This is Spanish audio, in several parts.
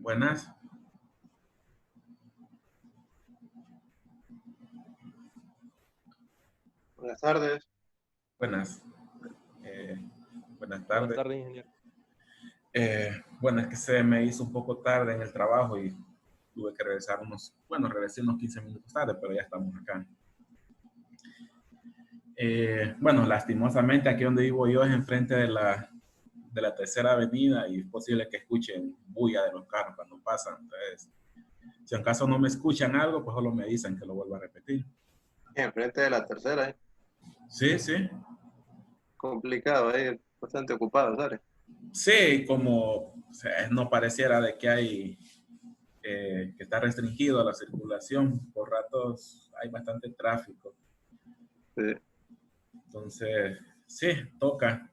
Buenas, Buenas tardes. buenas, eh, buenas Buenas tardes. tardes, ingeniero. Bueno, es que se me hizo un poco tarde en el trabajo y tuve que regresar regresé unos 15 minutos tarde, pero ya estamos acá. Bueno, lastimosamente aquí donde vivo yo es enfrente de la tercera avenida y es posible que escuchen bulla de los carros cuando pasan. Entonces, si en caso no me escuchan algo, pues solo me dicen que lo vuelva a repetir. Enfrente de la tercera, Sí, sí. complicado, bastante ocupado, ¿sabes? Sí, como o sea, no pareciera de que hay que está restringido a la circulación. Por ratos hay bastante tráfico. Sí. Entonces, sí, toca.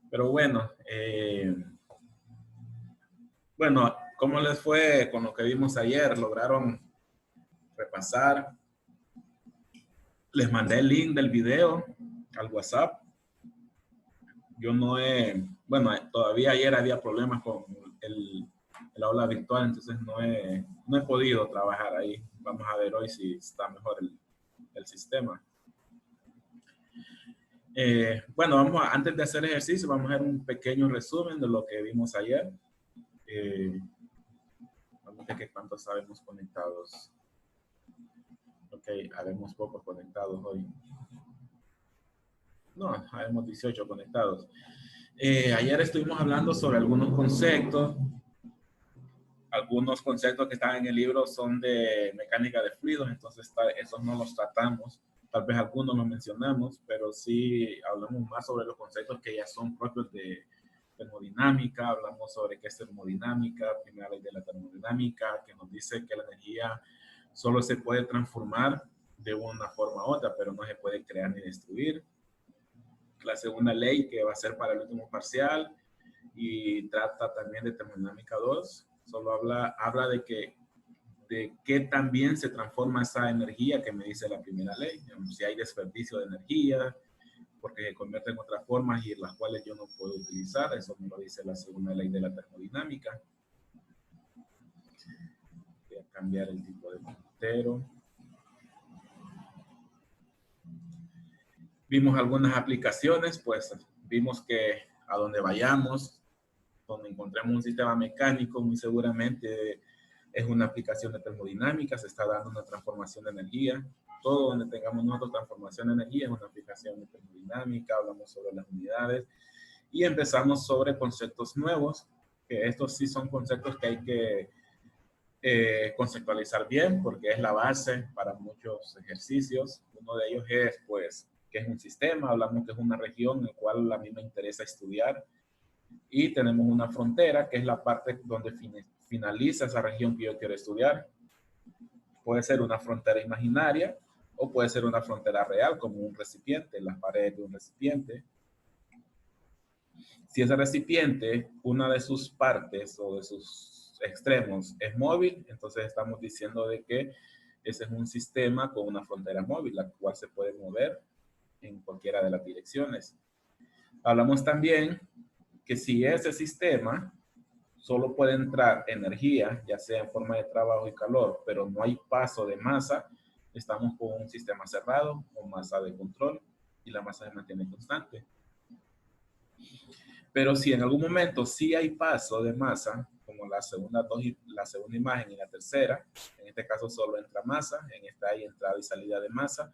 Pero bueno, ¿cómo les fue con lo que vimos ayer? ¿Lograron repasar? Les mandé el link del video al WhatsApp. Yo no he, bueno, todavía ayer había problemas con el aula virtual, entonces no he podido trabajar ahí. Vamos a ver hoy si está mejor el sistema. Bueno, antes de hacer ejercicio, vamos a ver un pequeño resumen de lo que vimos ayer. Vamos a ver cuántos sabemos conectados. Ok, habemos pocos conectados hoy. No, habemos 18 conectados. Ayer estuvimos hablando sobre algunos conceptos. Algunos conceptos que están en el libro son de mecánica de fluidos, entonces esos no los tratamos. Tal vez algunos los mencionamos, pero sí hablamos más sobre los conceptos que ya son propios de termodinámica. Hablamos sobre qué es termodinámica, primera ley de la termodinámica, que nos dice que la energía solo se puede transformar de una forma u otra, pero no se puede crear ni destruir. La segunda ley, que va a ser para el último parcial, y trata también de termodinámica 2, solo habla de qué también se transforma esa energía que me dice la primera ley. Si hay desperdicio de energía, porque se convierte en otras formas y en las cuales yo no puedo utilizar, eso me lo dice la segunda ley de la termodinámica. Voy a cambiar el tipo de puntero. Vimos algunas aplicaciones, pues vimos que a donde vayamos, donde encontremos un sistema mecánico, muy seguramente es una aplicación de termodinámica, se está dando una transformación de energía. Todo donde tengamos nosotros transformación de energía es una aplicación de termodinámica. Hablamos sobre las unidades y empezamos sobre conceptos nuevos, que estos sí son conceptos que hay que conceptualizar bien porque es la base para muchos ejercicios. Uno de ellos es, pues, que es un sistema. Hablamos que es una región en la cual a mí me interesa estudiar. Y tenemos una frontera, que es la parte donde finaliza esa región que yo quiero estudiar. Puede ser una frontera imaginaria o puede ser una frontera real, como un recipiente, las paredes de un recipiente. Si ese recipiente, una de sus partes o de sus extremos es móvil, entonces estamos diciendo de que ese es un sistema con una frontera móvil, la cual se puede mover en cualquiera de las direcciones. Hablamos también que si ese sistema solo puede entrar energía, ya sea en forma de trabajo y calor, pero no hay paso de masa, estamos con un sistema cerrado o masa de control y la masa se mantiene constante. Pero si en algún momento sí hay paso de masa, como la segunda imagen y la tercera, en este caso solo entra masa, en esta hay entrada y salida de masa,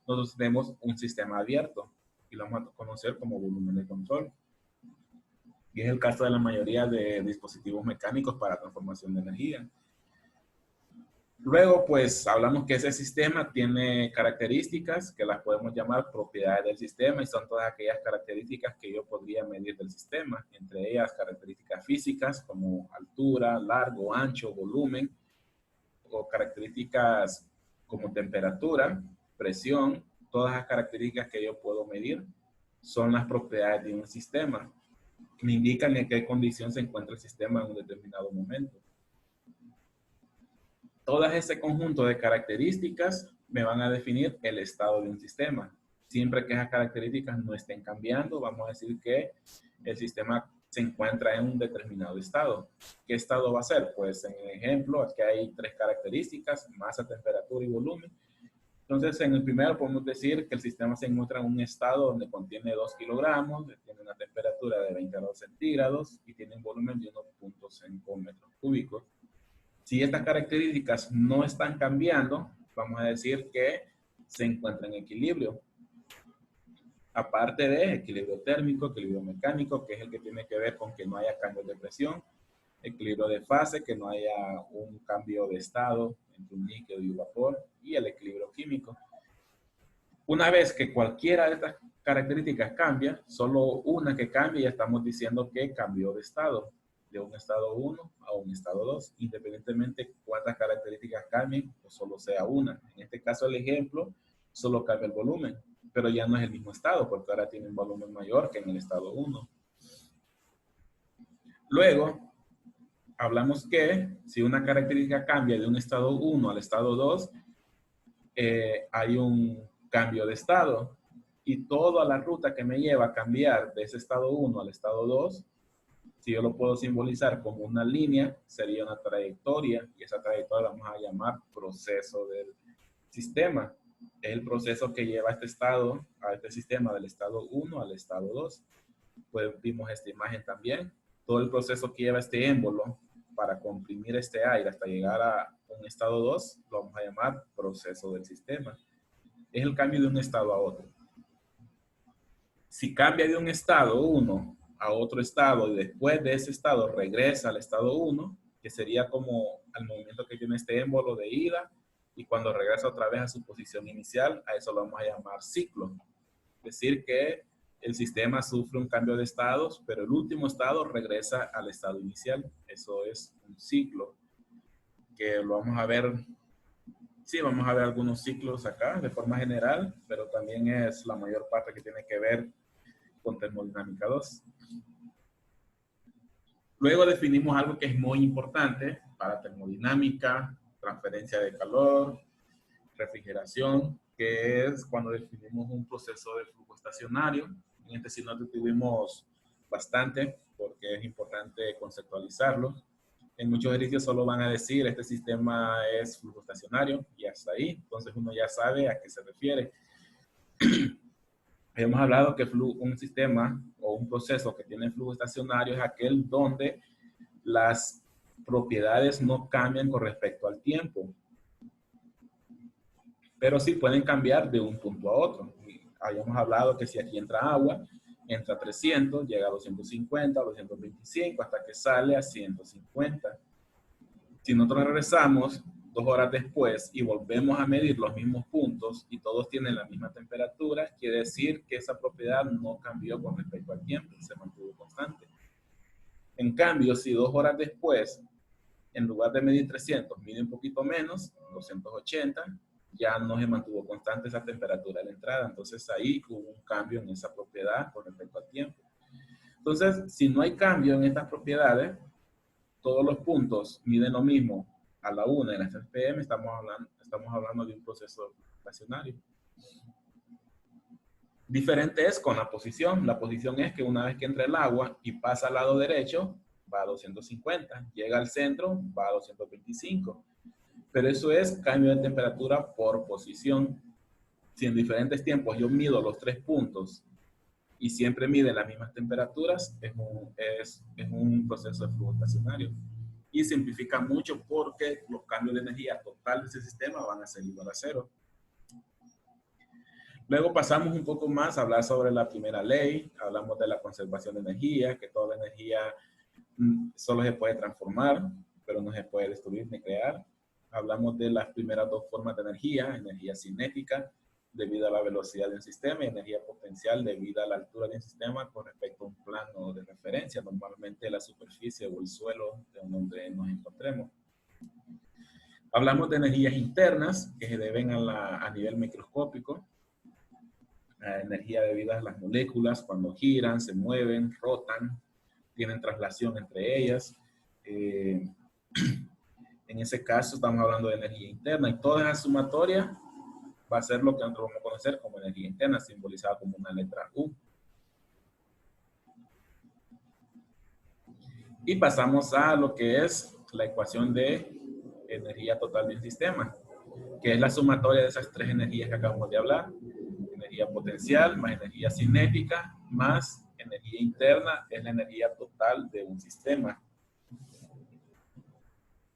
nosotros tenemos un sistema abierto y lo vamos a conocer como volumen de control. Y es el caso de la mayoría de dispositivos mecánicos para transformación de energía. Luego, pues, hablamos que ese sistema tiene características que las podemos llamar propiedades del sistema y son todas aquellas características que yo podría medir del sistema, entre ellas características físicas como altura, largo, ancho, volumen, o características como temperatura, presión. Todas las características que yo puedo medir son las propiedades de un sistema. Me indican en qué condición se encuentra el sistema en un determinado momento. Todas ese conjunto de características me van a definir el estado de un sistema. Siempre que esas características no estén cambiando, vamos a decir que el sistema se encuentra en un determinado estado. ¿Qué estado va a ser? Pues en el ejemplo, aquí hay tres características: masa, temperatura y volumen. Entonces, en el primero podemos decir que el sistema se encuentra en un estado donde contiene 2 kilogramos, tiene una temperatura de 20 grados centígrados y tiene un volumen de 1.5 metros cúbicos. Si estas características no están cambiando, vamos a decir que se encuentra en equilibrio. Aparte de equilibrio térmico, equilibrio mecánico, que es el que tiene que ver con que no haya cambios de presión, equilibrio de fase, que no haya un cambio de estado entre un líquido y un vapor, y el equilibrio químico. Una vez que cualquiera de estas características cambia, solo una que cambie, ya estamos diciendo que cambió de estado, de un estado 1 a un estado 2, independientemente cuántas características cambien o solo sea una. En este caso, el ejemplo, solo cambia el volumen, pero ya no es el mismo estado, porque ahora tiene un volumen mayor que en el estado 1. Luego, hablamos que si una característica cambia de un estado 1 al estado 2, hay un cambio de estado. Y toda la ruta que me lleva a cambiar de ese estado 1 al estado 2, si yo lo puedo simbolizar como una línea, sería una trayectoria, y esa trayectoria la vamos a llamar proceso del sistema. Es el proceso que lleva este estado, a este sistema del estado 1 al estado 2. Pues vimos esta imagen también. Todo el proceso que lleva este émbolo para comprimir este aire hasta llegar a un estado 2, lo vamos a llamar proceso del sistema. Es el cambio de un estado a otro. Si cambia de un estado 1 a otro estado y después de ese estado regresa al estado 1, que sería como el movimiento que tiene este émbolo de ida, y cuando regresa otra vez a su posición inicial, a eso lo vamos a llamar ciclo. Es decir, que el sistema sufre un cambio de estados, pero el último estado regresa al estado inicial. Eso es un ciclo, que lo vamos a ver. Sí, vamos a ver algunos ciclos acá de forma general, pero también es la mayor parte que tiene que ver con termodinámica 2. Luego definimos algo que es muy importante para termodinámica: transferencia de calor, refrigeración, que es cuando definimos un proceso de flujo estacionario. En este sí no tuvimos bastante porque es importante conceptualizarlo. En muchos ejercicios solo van a decir este sistema es flujo estacionario y hasta ahí. Entonces uno ya sabe a qué se refiere. Hemos hablado que un sistema o un proceso que tiene flujo estacionario es aquel donde las propiedades no cambian con respecto al tiempo, pero sí pueden cambiar de un punto a otro. Habíamos hablado que si aquí entra agua, entra a 300, llega a 250, a 225, hasta que sale a 150. Si nosotros regresamos 2 horas después y volvemos a medir los mismos puntos y todos tienen la misma temperatura, quiere decir que esa propiedad no cambió con respecto al tiempo, se mantuvo constante. En cambio, si 2 horas después, en lugar de medir 300, mide un poquito menos, 280, ya no se mantuvo constante esa temperatura de la entrada. Entonces ahí hubo un cambio en esa propiedad con respecto al tiempo. Entonces, si no hay cambio en estas propiedades, todos los puntos miden lo mismo a la 1 y a las 3 pm, estamos hablando de un proceso estacionario. Diferente es con la posición. La posición es que una vez que entra el agua y pasa al lado derecho, va a 250. Llega al centro, va a 225. Pero eso es cambio de temperatura por posición. Si en diferentes tiempos yo mido los 3 puntos y siempre miden las mismas temperaturas, es un proceso de flujo estacionario. Y simplifica mucho porque los cambios de energía total de ese sistema van a ser igual a cero. Luego pasamos un poco más a hablar sobre la primera ley. Hablamos de la conservación de energía, que toda la energía solo se puede transformar, pero no se puede destruir ni crear. Hablamos de las primeras dos formas de energía: energía cinética, debido a la velocidad del sistema, y energía potencial, debido a la altura del sistema con respecto a un plano de referencia, normalmente la superficie o el suelo de donde nos encontremos. Hablamos de energías internas, que se deben a nivel microscópico. Energía debida a las moléculas cuando giran, se mueven, rotan, tienen traslación entre ellas. En ese caso estamos hablando de energía interna, y toda esa sumatoria va a ser lo que nosotros vamos a conocer como energía interna, simbolizada como una letra U. Y pasamos a lo que es la ecuación de energía total de un sistema, que es la sumatoria de esas tres energías que acabamos de hablar. Energía potencial más energía cinética más energía interna es la energía total de un sistema.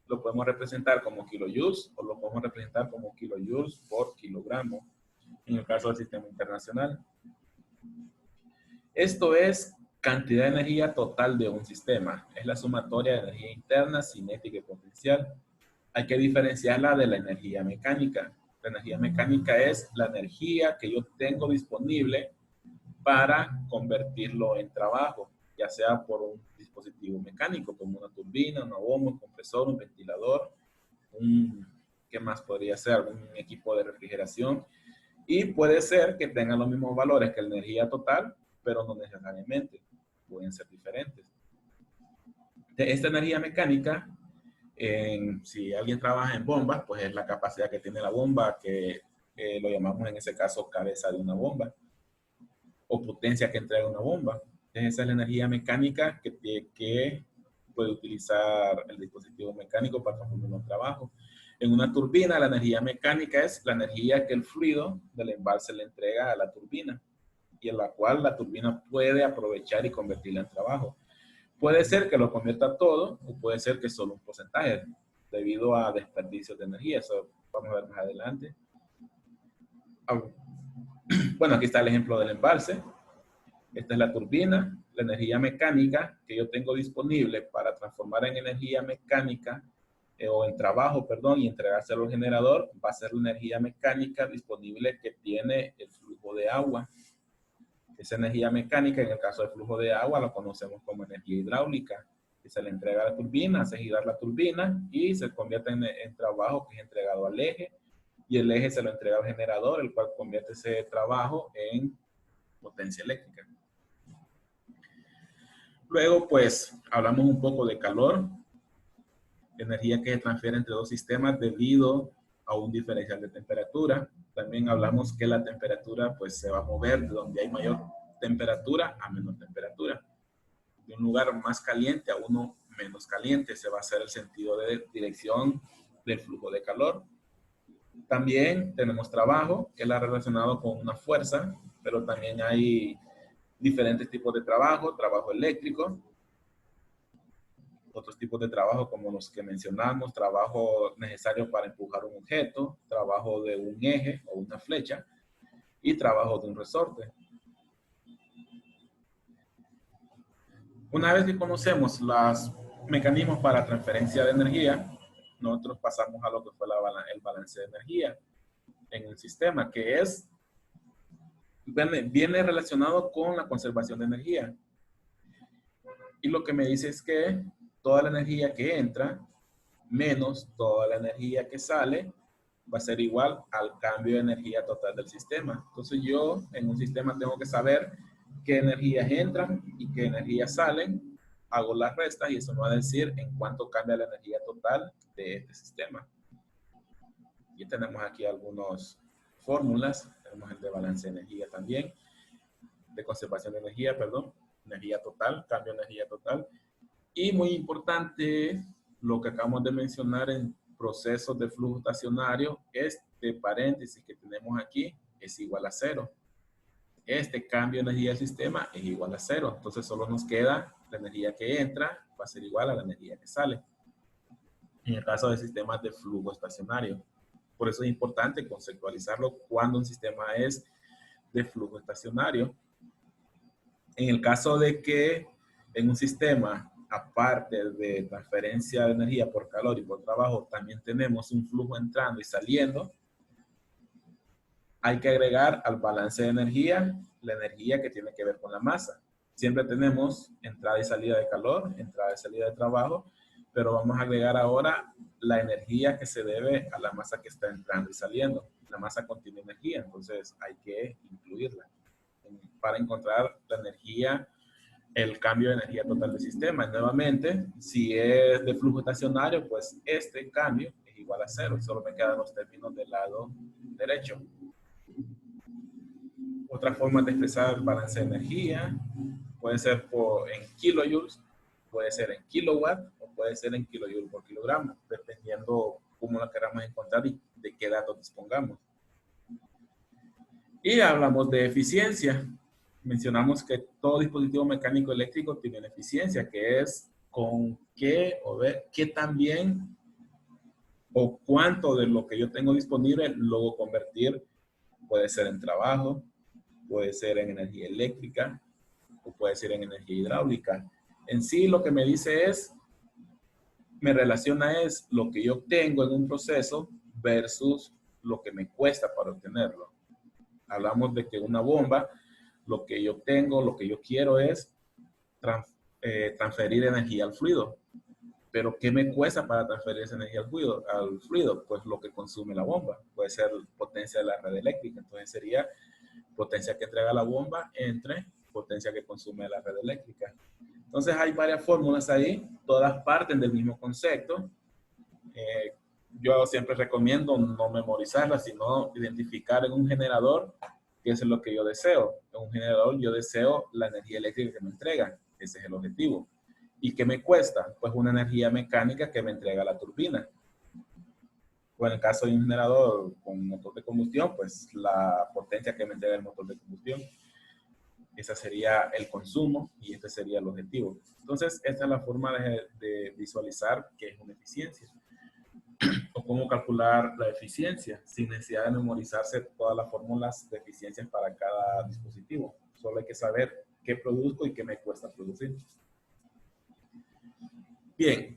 Lo podemos representar como kilojoules o lo podemos representar como kilojoules por kilogramo en el caso del sistema internacional. Esto es cantidad de energía total de un sistema. Es la sumatoria de energía interna, cinética y potencial. Hay que diferenciarla de la energía mecánica. La energía mecánica es la energía que yo tengo disponible para convertirlo en trabajo, ya sea por un dispositivo mecánico como una turbina, una bomba, un compresor, un ventilador, ¿qué más podría ser? Un equipo de refrigeración. Y puede ser que tengan los mismos valores que la energía total, pero no necesariamente, pueden ser diferentes. De esta energía mecánica, si alguien trabaja en bombas, pues es la capacidad que tiene la bomba, que lo llamamos en ese caso cabeza de una bomba, o potencia que entrega una bomba. Entonces, esa es la energía mecánica que puede utilizar el dispositivo mecánico para transformar un trabajo. En una turbina, la energía mecánica es la energía que el fluido del embalse le entrega a la turbina y en la cual la turbina puede aprovechar y convertirla en trabajo. Puede ser que lo convierta todo o puede ser que solo un porcentaje debido a desperdicios de energía. Eso vamos a ver más adelante. Bueno, aquí está el ejemplo del embalse. Esta es la turbina, la energía mecánica que yo tengo disponible para transformar en energía mecánica o en trabajo, perdón, y entregárselo al generador, va a ser la energía mecánica disponible que tiene el flujo de agua. Esa energía mecánica, en el caso del flujo de agua, lo conocemos como energía hidráulica, que se le entrega a la turbina, hace girar la turbina y se convierte en trabajo que es entregado al eje, y el eje se lo entrega al generador, el cual convierte ese trabajo en potencia eléctrica. Luego, pues, hablamos un poco de calor, energía que se transfiere entre dos sistemas debido a un diferencial de temperatura. También hablamos que la temperatura, pues, se va a mover de donde hay mayor temperatura a menor temperatura. De un lugar más caliente a uno menos caliente, se va a hacer el sentido de dirección del flujo de calor. También tenemos trabajo, que es relacionado con una fuerza, pero también hay diferentes tipos de trabajo eléctrico, otros tipos de trabajo como los que mencionamos, trabajo necesario para empujar un objeto, trabajo de un eje o una flecha y trabajo de un resorte. Una vez que conocemos los mecanismos para transferencia de energía, nosotros pasamos a lo que fue el balance de energía en el sistema, que viene relacionado con la conservación de energía. Y lo que me dice es que toda la energía que entra menos toda la energía que sale va a ser igual al cambio de energía total del sistema. Entonces yo en un sistema tengo que saber qué energías entran y qué energías salen, hago las restas y eso me va a decir en cuánto cambia la energía total de este sistema. Y tenemos aquí algunas fórmulas, tenemos el de balance de energía también, de conservación de energía, perdón, energía total, cambio de energía total. Y muy importante, lo que acabamos de mencionar en procesos de flujo estacionario, este paréntesis que tenemos aquí es igual a 0. Este cambio de energía del sistema es igual a 0. Entonces solo nos queda la energía que entra, va a ser igual a la energía que sale. En el caso de sistemas de flujo estacionario. Por eso es importante conceptualizarlo cuando un sistema es de flujo estacionario. En el caso de que en un sistema, aparte de transferencia de energía por calor y por trabajo, también tenemos un flujo entrando y saliendo, hay que agregar al balance de energía la energía que tiene que ver con la masa. Siempre tenemos entrada y salida de calor, entrada y salida de trabajo, pero vamos a agregar ahora la energía que se debe a la masa que está entrando y saliendo. La masa contiene energía, entonces hay que incluirla para encontrar la energía, el cambio de energía total del sistema. Y nuevamente, si es de flujo estacionario, pues este cambio es igual a 0. Solo me quedan los términos del lado derecho. Otra forma de expresar el balance de energía puede ser en kilojoules, puede ser en kilowatt o puede ser en kilojoule por kilogramo, dependiendo cómo la queramos encontrar y de qué datos dispongamos. Y hablamos de eficiencia. Mencionamos que todo dispositivo mecánico eléctrico tiene una eficiencia, que es con qué o ver qué tan bien o cuánto de lo que yo tengo disponible luego convertir. Puede ser en trabajo, puede ser en energía eléctrica o puede ser en energía hidráulica. En sí lo que me dice es, me relaciona es lo que yo obtengo en un proceso versus lo que me cuesta para obtenerlo. Hablamos de que una bomba, lo que yo obtengo, lo que yo quiero es transferir energía al fluido. Pero ¿qué me cuesta para transferir esa energía al fluido? Pues lo que consume la bomba. Puede ser potencia de la red eléctrica. Entonces sería potencia que entrega la bomba entre potencia que consume la red eléctrica. Entonces hay varias fórmulas ahí, todas parten del mismo concepto. Yo siempre recomiendo no memorizarlas, sino identificar en un generador qué es lo que yo deseo. En un generador yo deseo la energía eléctrica que me entrega. Ese es el objetivo. ¿Y qué me cuesta? Pues una energía mecánica que me entrega la turbina. O en el caso de un generador con motor de combustión, pues la potencia que me entrega el motor de combustión. Ese sería el consumo y este sería el objetivo. Entonces, esta es la forma de visualizar qué es una eficiencia. O cómo calcular la eficiencia sin necesidad de memorizarse todas las fórmulas de eficiencia para cada dispositivo. Solo hay que saber qué produzco y qué me cuesta producir. Bien,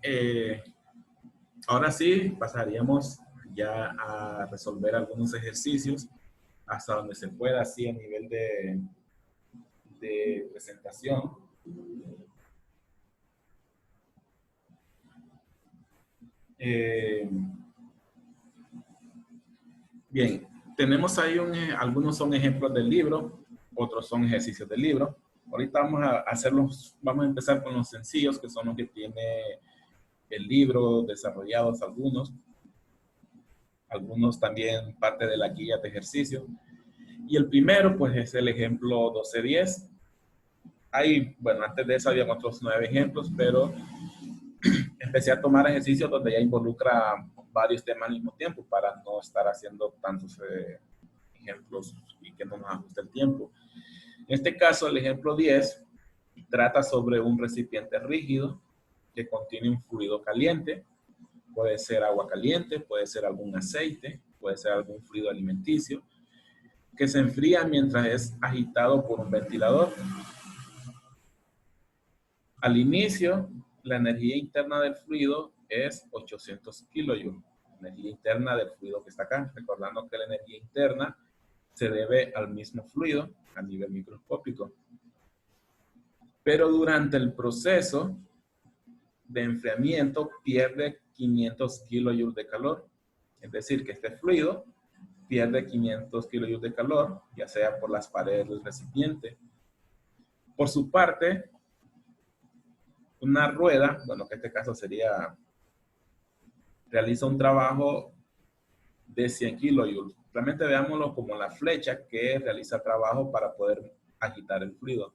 ahora sí pasaríamos ya a resolver algunos ejercicios hasta donde se pueda, así a nivel de presentación. Bien, tenemos ahí algunos son ejemplos del libro, otros son ejercicios del libro. Ahorita vamos a empezar con los sencillos, que son los que tiene el libro, desarrollados algunos también parte de la guía de ejercicio. Y el primero, pues, es el ejemplo 1210. Bueno, antes de eso había otros 9 ejemplos, pero empecé a tomar ejercicios donde ya involucra varios temas al mismo tiempo para no estar haciendo tantos ejemplos y que no nos ajuste el tiempo. En este caso, el ejemplo 10 trata sobre un recipiente rígido que contiene un fluido caliente. Puede ser agua caliente, puede ser algún aceite, puede ser algún fluido alimenticio, que se enfría mientras es agitado por un ventilador. Al inicio, la energía interna del fluido es 800 kilojoules, energía interna del fluido que está acá, recordando que la energía interna se debe al mismo fluido a nivel microscópico. Pero durante el proceso de enfriamiento pierde 500 kilojoules de calor. Es decir, que este fluido pierde 500 kilojoules de calor, ya sea por las paredes del recipiente. Por su parte, una rueda, bueno, que en este caso realiza un trabajo de 100 kilojoules. Realmente veámoslo como la flecha que realiza trabajo para poder agitar el fluido.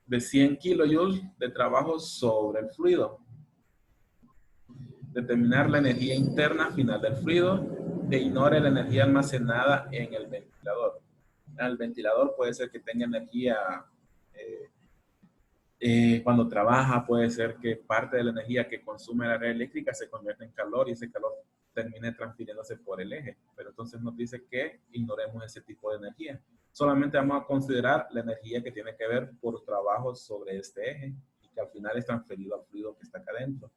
De 100 kilojoules de trabajo sobre el fluido. Determinar la energía interna final del fluido e ignore la energía almacenada en el ventilador. El ventilador puede ser que tenga energía cuando trabaja, puede ser que parte de la energía que consume la red eléctrica se convierta en calor y ese calor termine transfiriéndose por el eje. Pero entonces nos dice que ignoremos ese tipo de energía. Solamente vamos a considerar la energía que tiene que ver por trabajo sobre este eje y que al final es transferido al fluido que está acá adentro.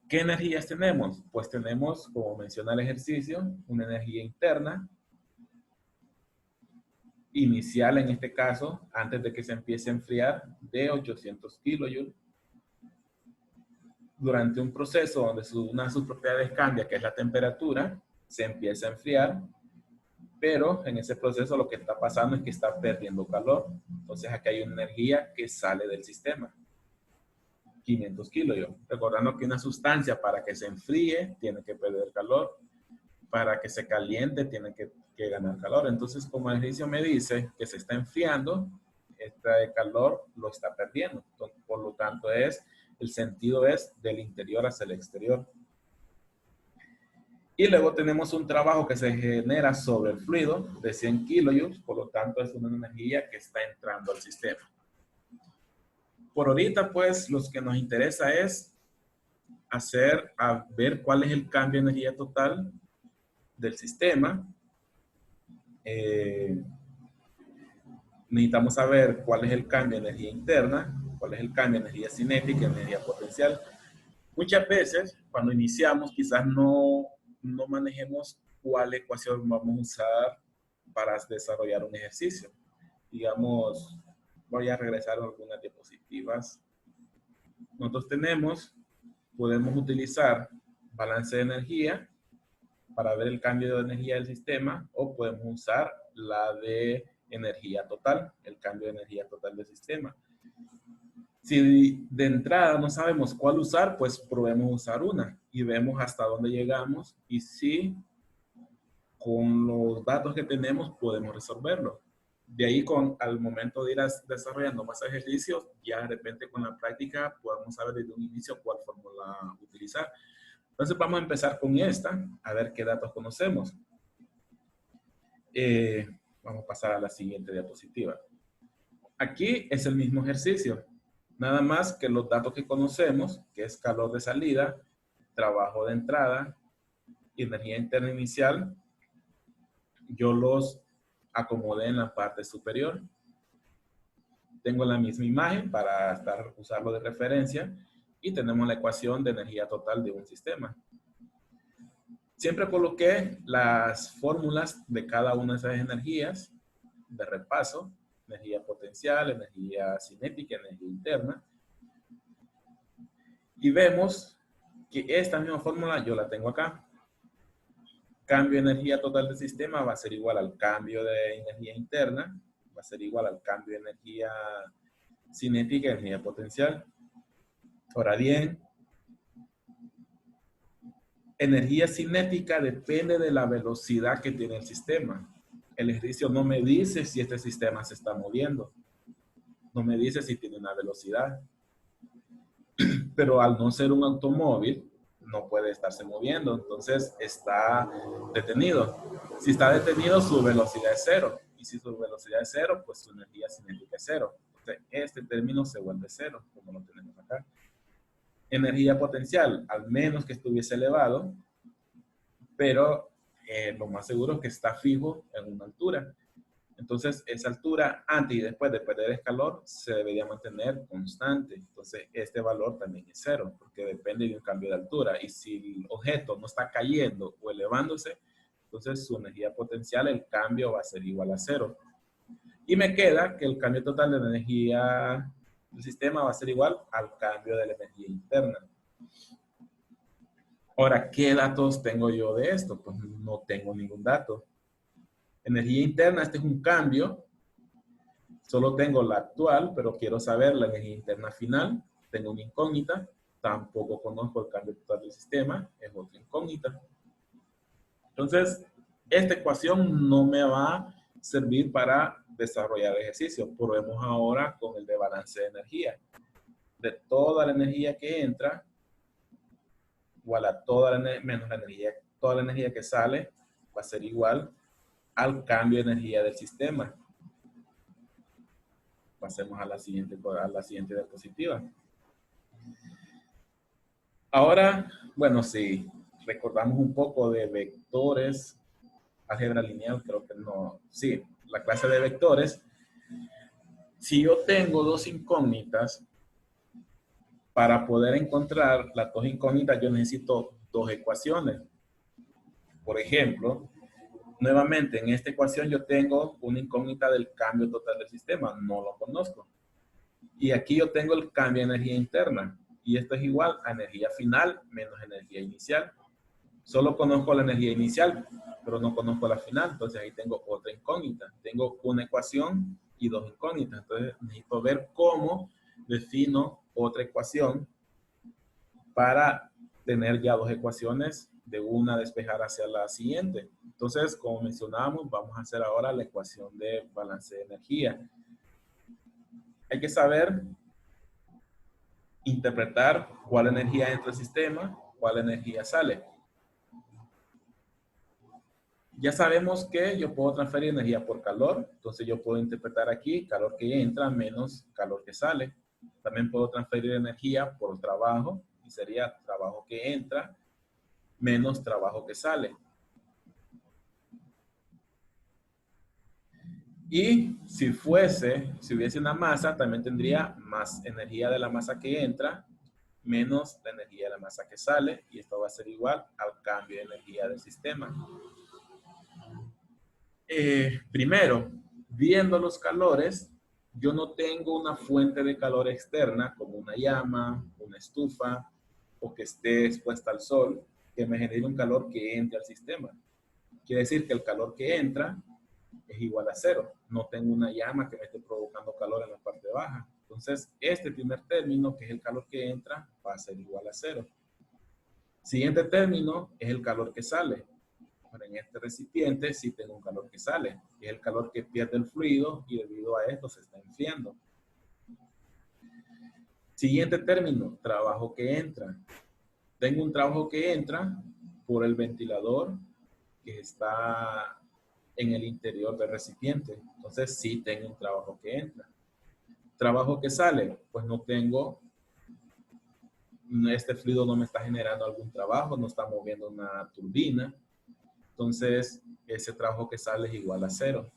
¿Qué energías tenemos? Pues tenemos, como menciona el ejercicio, una energía interna, inicial en este caso, antes de que se empiece a enfriar, de 800 kilojoules. Durante un proceso donde una de sus propiedades cambia, que es la temperatura, se empieza a enfriar, pero en ese proceso lo que está pasando es que está perdiendo calor. Entonces aquí hay una energía que sale del sistema. 500 kilojoules. Recordando que una sustancia para que se enfríe tiene que perder calor, para que se caliente tiene que ganar calor. Entonces, como el ejercicio me dice que se está enfriando, este calor lo está perdiendo. Entonces, por lo tanto, el sentido es del interior hacia el exterior. Y luego tenemos un trabajo que se genera sobre el fluido de 100 kilojoules, por lo tanto es una energía que está entrando al sistema. Por ahorita, pues, lo que nos interesa es ver cuál es el cambio de energía total del sistema. Necesitamos saber cuál es el cambio de energía interna, cuál es el cambio de energía cinética, energía potencial. Muchas veces, cuando iniciamos, quizás no manejemos cuál ecuación vamos a usar para desarrollar un ejercicio. Digamos, voy a regresar a algunas diapositivas. Nosotros podemos utilizar balance de energía para ver el cambio de energía del sistema, o podemos usar la de energía total, el cambio de energía total del sistema. Si de entrada no sabemos cuál usar, pues probemos usar una y vemos hasta dónde llegamos y si con los datos que tenemos podemos resolverlo. De ahí, al momento de ir desarrollando más ejercicios, ya de repente con la práctica podemos saber desde un inicio cuál fórmula utilizar. Entonces vamos a empezar con esta, a ver qué datos conocemos. Vamos a pasar a la siguiente diapositiva. Aquí es el mismo ejercicio, nada más que los datos que conocemos, que es calor de salida, trabajo de entrada y energía interna inicial, yo los acomodé en la parte superior. Tengo la misma imagen para usarlo de referencia y tenemos la ecuación de energía total de un sistema. Siempre coloqué las fórmulas de cada una de esas energías de repaso: energía potencial, energía cinética, energía interna. Y vemos que esta misma fórmula yo la tengo acá. Cambio de energía total del sistema va a ser igual al cambio de energía interna, va a ser igual al cambio de energía cinética y energía potencial. Ahora bien, energía cinética depende de la velocidad que tiene el sistema. El ejercicio no me dice si este sistema se está moviendo. No me dice si tiene una velocidad. Pero al no ser un automóvil, no puede estarse moviendo. Entonces está detenido. Si está detenido, su velocidad es cero. Y si su velocidad es cero, pues su energía cinética es cero. Entonces este término se vuelve cero, como lo tenemos acá. Energía potencial, al menos que estuviese elevado, pero lo más seguro es que está fijo en una altura. Entonces, esa altura antes y después de perder el calor se debería mantener constante. Entonces, este valor también es cero, porque depende de un cambio de altura. Y si el objeto no está cayendo o elevándose, entonces su energía potencial, el cambio va a ser igual a cero. Y me queda que el cambio total de energía del sistema va a ser igual al cambio de la energía interna. Ahora, ¿qué datos tengo yo de esto? Pues no tengo ningún dato. Energía interna, este es un cambio. Solo tengo la actual, pero quiero saber la energía interna final. Tengo una incógnita. Tampoco conozco el cambio total del sistema. Es otra incógnita. Entonces, esta ecuación no me va a servir para desarrollar el ejercicio. Probemos ahora con el de balance de energía. De toda la energía que entra, igual a toda menos la energía, toda la energía que sale, va a ser igual al cambio de energía del sistema. Pasemos a la siguiente diapositiva. Ahora, bueno, si recordamos un poco de vectores, álgebra lineal, creo que no, sí, la clase de vectores. Si yo tengo dos incógnitas, para poder encontrar las dos incógnitas yo necesito dos ecuaciones. Por ejemplo, nuevamente en esta ecuación yo tengo una incógnita del cambio total del sistema, no lo conozco. Y aquí yo tengo el cambio de energía interna. Y esto es igual a energía final menos energía inicial. Solo conozco la energía inicial, pero no conozco la final. Entonces ahí tengo otra incógnita. Tengo una ecuación y dos incógnitas. Entonces necesito ver cómo defino otra ecuación para tener ya dos ecuaciones de una despejar hacia la siguiente. Entonces, como mencionábamos, vamos a hacer ahora la ecuación de balance de energía. hay que saber interpretar cuál energía entra al sistema, cuál energía sale. Ya sabemos que yo puedo transferir energía por calor, entonces yo puedo interpretar aquí calor que entra menos calor que sale. También puedo transferir energía por trabajo, y sería trabajo que entra menos trabajo que sale. Y si hubiese una masa, también tendría más energía de la masa que entra menos la energía de la masa que sale, y esto va a ser igual al cambio de energía del sistema. Primero, viendo los calores, yo no tengo una fuente de calor externa como una llama, una estufa o que esté expuesta al sol que me genere un calor que entre al sistema. Quiere decir que el calor que entra es igual a cero. No tengo una llama que me esté provocando calor en la parte baja. Entonces, este primer término, que es el calor que entra, va a ser igual a cero. Siguiente término es el calor que sale. Pero en este recipiente sí tengo un calor que sale, que es el calor que pierde el fluido y debido a esto se está enfriando. Siguiente término, trabajo que entra. Tengo un trabajo que entra por el ventilador que está en el interior del recipiente. Entonces sí tengo un trabajo que entra. Trabajo que sale, pues no tengo, este fluido no me está generando algún trabajo, no está moviendo una turbina. Entonces, ese trabajo que sale es igual a cero.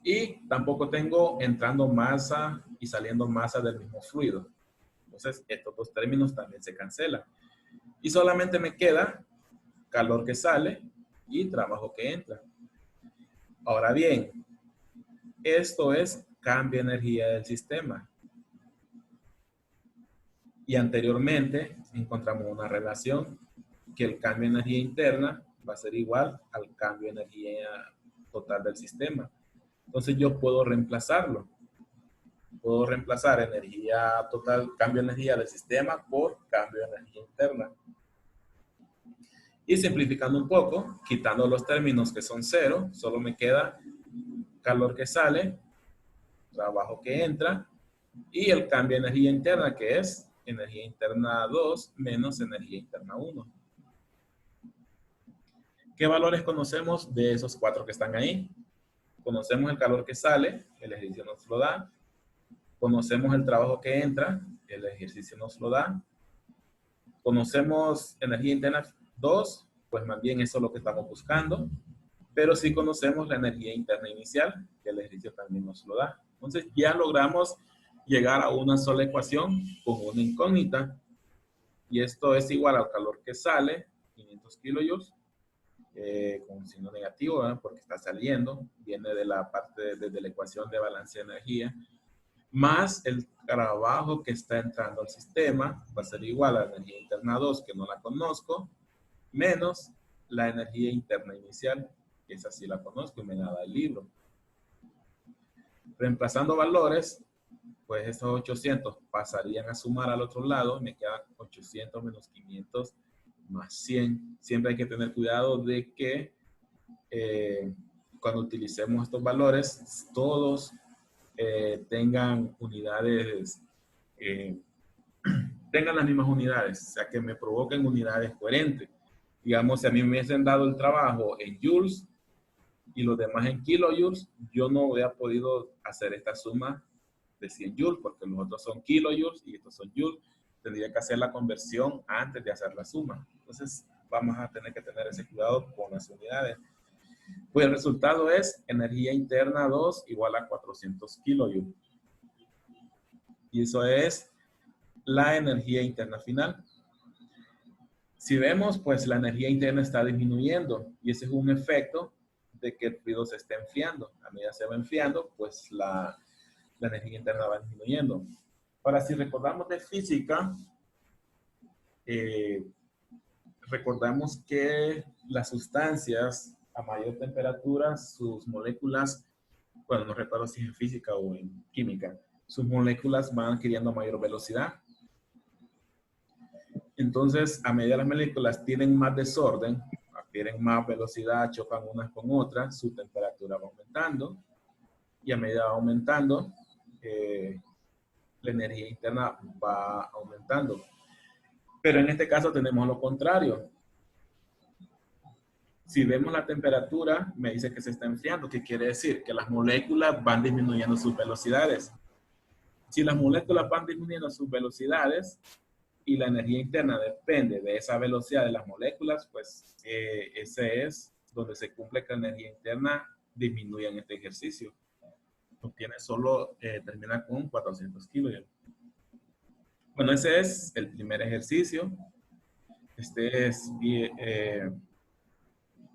Y tampoco tengo entrando masa y saliendo masa del mismo fluido. Entonces, estos dos términos también se cancelan. Y solamente me queda calor que sale y trabajo que entra. Ahora bien, esto es cambio de energía del sistema. Y anteriormente encontramos una relación que el cambio de energía interna va a ser igual al cambio de energía total del sistema. Entonces yo puedo reemplazarlo. Puedo reemplazar energía total, cambio de energía del sistema por cambio de energía interna. Y simplificando un poco, quitando los términos que son cero, solo me queda calor que sale, trabajo que entra y el cambio de energía interna, que es energía interna 2 menos energía interna 1. ¿Qué valores conocemos de esos cuatro que están ahí? Conocemos el calor que sale, el ejercicio nos lo da. Conocemos el trabajo que entra, el ejercicio nos lo da. Conocemos energía interna 2, pues más bien eso es lo que estamos buscando. Pero sí conocemos la energía interna inicial, que el ejercicio también nos lo da. Entonces ya logramos llegar a una sola ecuación con una incógnita. Y esto es igual al calor que sale, 500 kilojoules, con un signo negativo, ¿verdad? Porque está saliendo, viene de la parte de la ecuación de balance de energía, más el trabajo que está entrando al sistema, va a ser igual a la energía interna 2, que no la conozco, menos la energía interna inicial, que esa sí la conozco y me la da el libro. Reemplazando valores, pues estos 800 pasarían a sumar al otro lado, me quedan 800 menos 500 más 100. Siempre hay que tener cuidado de que cuando utilicemos estos valores, todos tengan unidades, tengan las mismas unidades, o sea, que me provoquen unidades coherentes. Digamos, si a mí me hubiesen dado el trabajo en joules y los demás en kilojoules, yo no hubiera podido hacer esta suma de 100 joules, porque los otros son kilojoules y estos son joules. Tendría que hacer la conversión antes de hacer la suma. Entonces, vamos a tener que tener ese cuidado con las unidades. Pues el resultado es energía interna 2 igual a 400 kilojoules. Y eso es la energía interna final. Si vemos, pues la energía interna está disminuyendo y ese es un efecto de que el fluido se está enfriando. A medida que se va enfriando, pues la energía interna va disminuyendo. Ahora, si recordamos de física, recordamos que las sustancias a mayor temperatura, sus moléculas, bueno, no recuerdo si es en física o en química, sus moléculas van adquiriendo mayor velocidad. Entonces, a medida que las moléculas tienen más desorden, adquieren más velocidad, chocan unas con otras, su temperatura va aumentando. Y a medida va aumentando, la energía interna va aumentando. Pero en este caso tenemos lo contrario. Si vemos la temperatura, me dice que se está enfriando. ¿Qué quiere decir? Que las moléculas van disminuyendo sus velocidades. Si las moléculas van disminuyendo sus velocidades y la energía interna depende de esa velocidad de las moléculas, pues ese es donde se cumple que la energía interna disminuye en este ejercicio. Obtiene solo, termina con 400 kilos. Bueno, ese es el primer ejercicio. Este es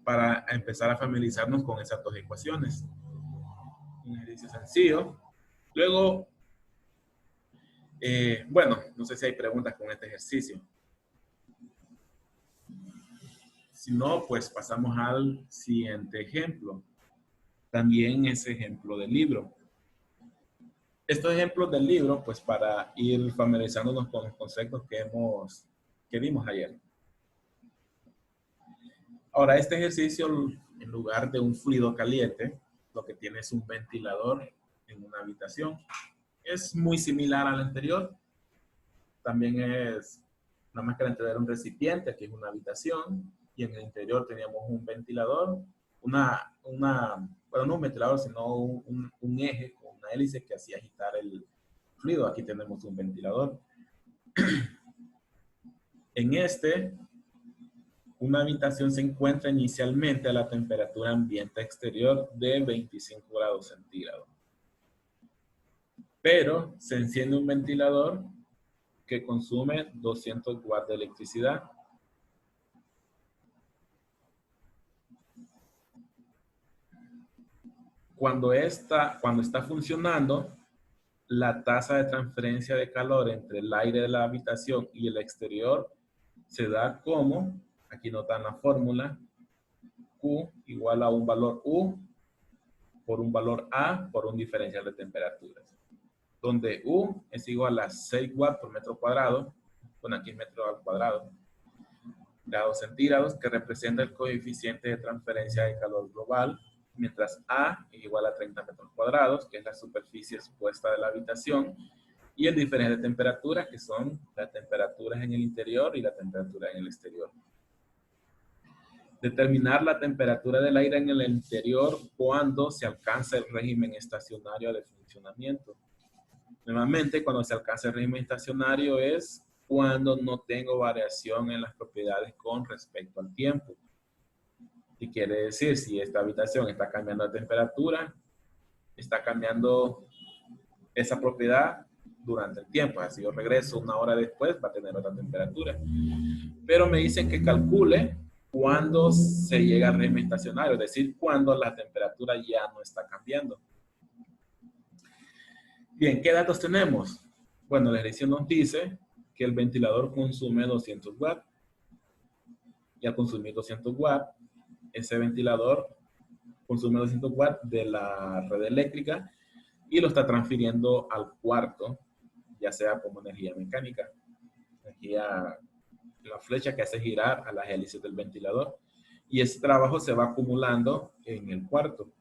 para empezar a familiarizarnos con esas dos ecuaciones. Un ejercicio sencillo. Luego, bueno, no sé si hay preguntas con este ejercicio. Si no, pues pasamos al siguiente ejemplo. También es ejemplo del libro. Estos ejemplos del libro, pues para ir familiarizándonos con los conceptos que vimos ayer. Ahora, este ejercicio, en lugar de un fluido caliente, lo que tiene es un ventilador en una habitación. Es muy similar al anterior. También es, nada más que el anterior era un recipiente, aquí es una habitación, y en el interior teníamos un ventilador, bueno, no un ventilador, sino un eje con una hélice que hacía agitar el fluido. Aquí tenemos un ventilador. En una habitación se encuentra inicialmente a la temperatura ambiente exterior de 25 grados centígrados. Pero se enciende un ventilador que consume 200 watts de electricidad. Cuando está funcionando, la tasa de transferencia de calor entre el aire de la habitación y el exterior se da como, aquí notan la fórmula, Q igual a un valor U por un valor A por un diferencial de temperaturas, donde U es igual a 6 watts por metro cuadrado, bueno, aquí es metro al cuadrado, grados centígrados, que representa el coeficiente de transferencia de calor global, mientras A es igual a 30 metros cuadrados, que es la superficie expuesta de la habitación, y el diferencial de temperaturas, que son las temperaturas en el interior y la temperatura en el exterior. Determinar la temperatura del aire en el interior cuando se alcanza el régimen estacionario de funcionamiento. Nuevamente, cuando se alcanza el régimen estacionario es cuando no tengo variación en las propiedades con respecto al tiempo. Y quiere decir, si esta habitación está cambiando de temperatura, está cambiando esa propiedad durante el tiempo. Así yo regreso una hora después, va a tener otra temperatura. Pero me dicen que calcule cuando se llega al régimen estacionario, es decir, cuando la temperatura ya no está cambiando. Bien, ¿qué datos tenemos? Bueno, la ejercicio nos dice que el ventilador consume 200 watts. Y al consumir 200 watts, ese ventilador consume 200 watts de la red eléctrica y lo está transfiriendo al cuarto, ya sea como energía mecánica, la flecha que hace girar a las hélices del ventilador. Y ese trabajo se va acumulando en el cuarto.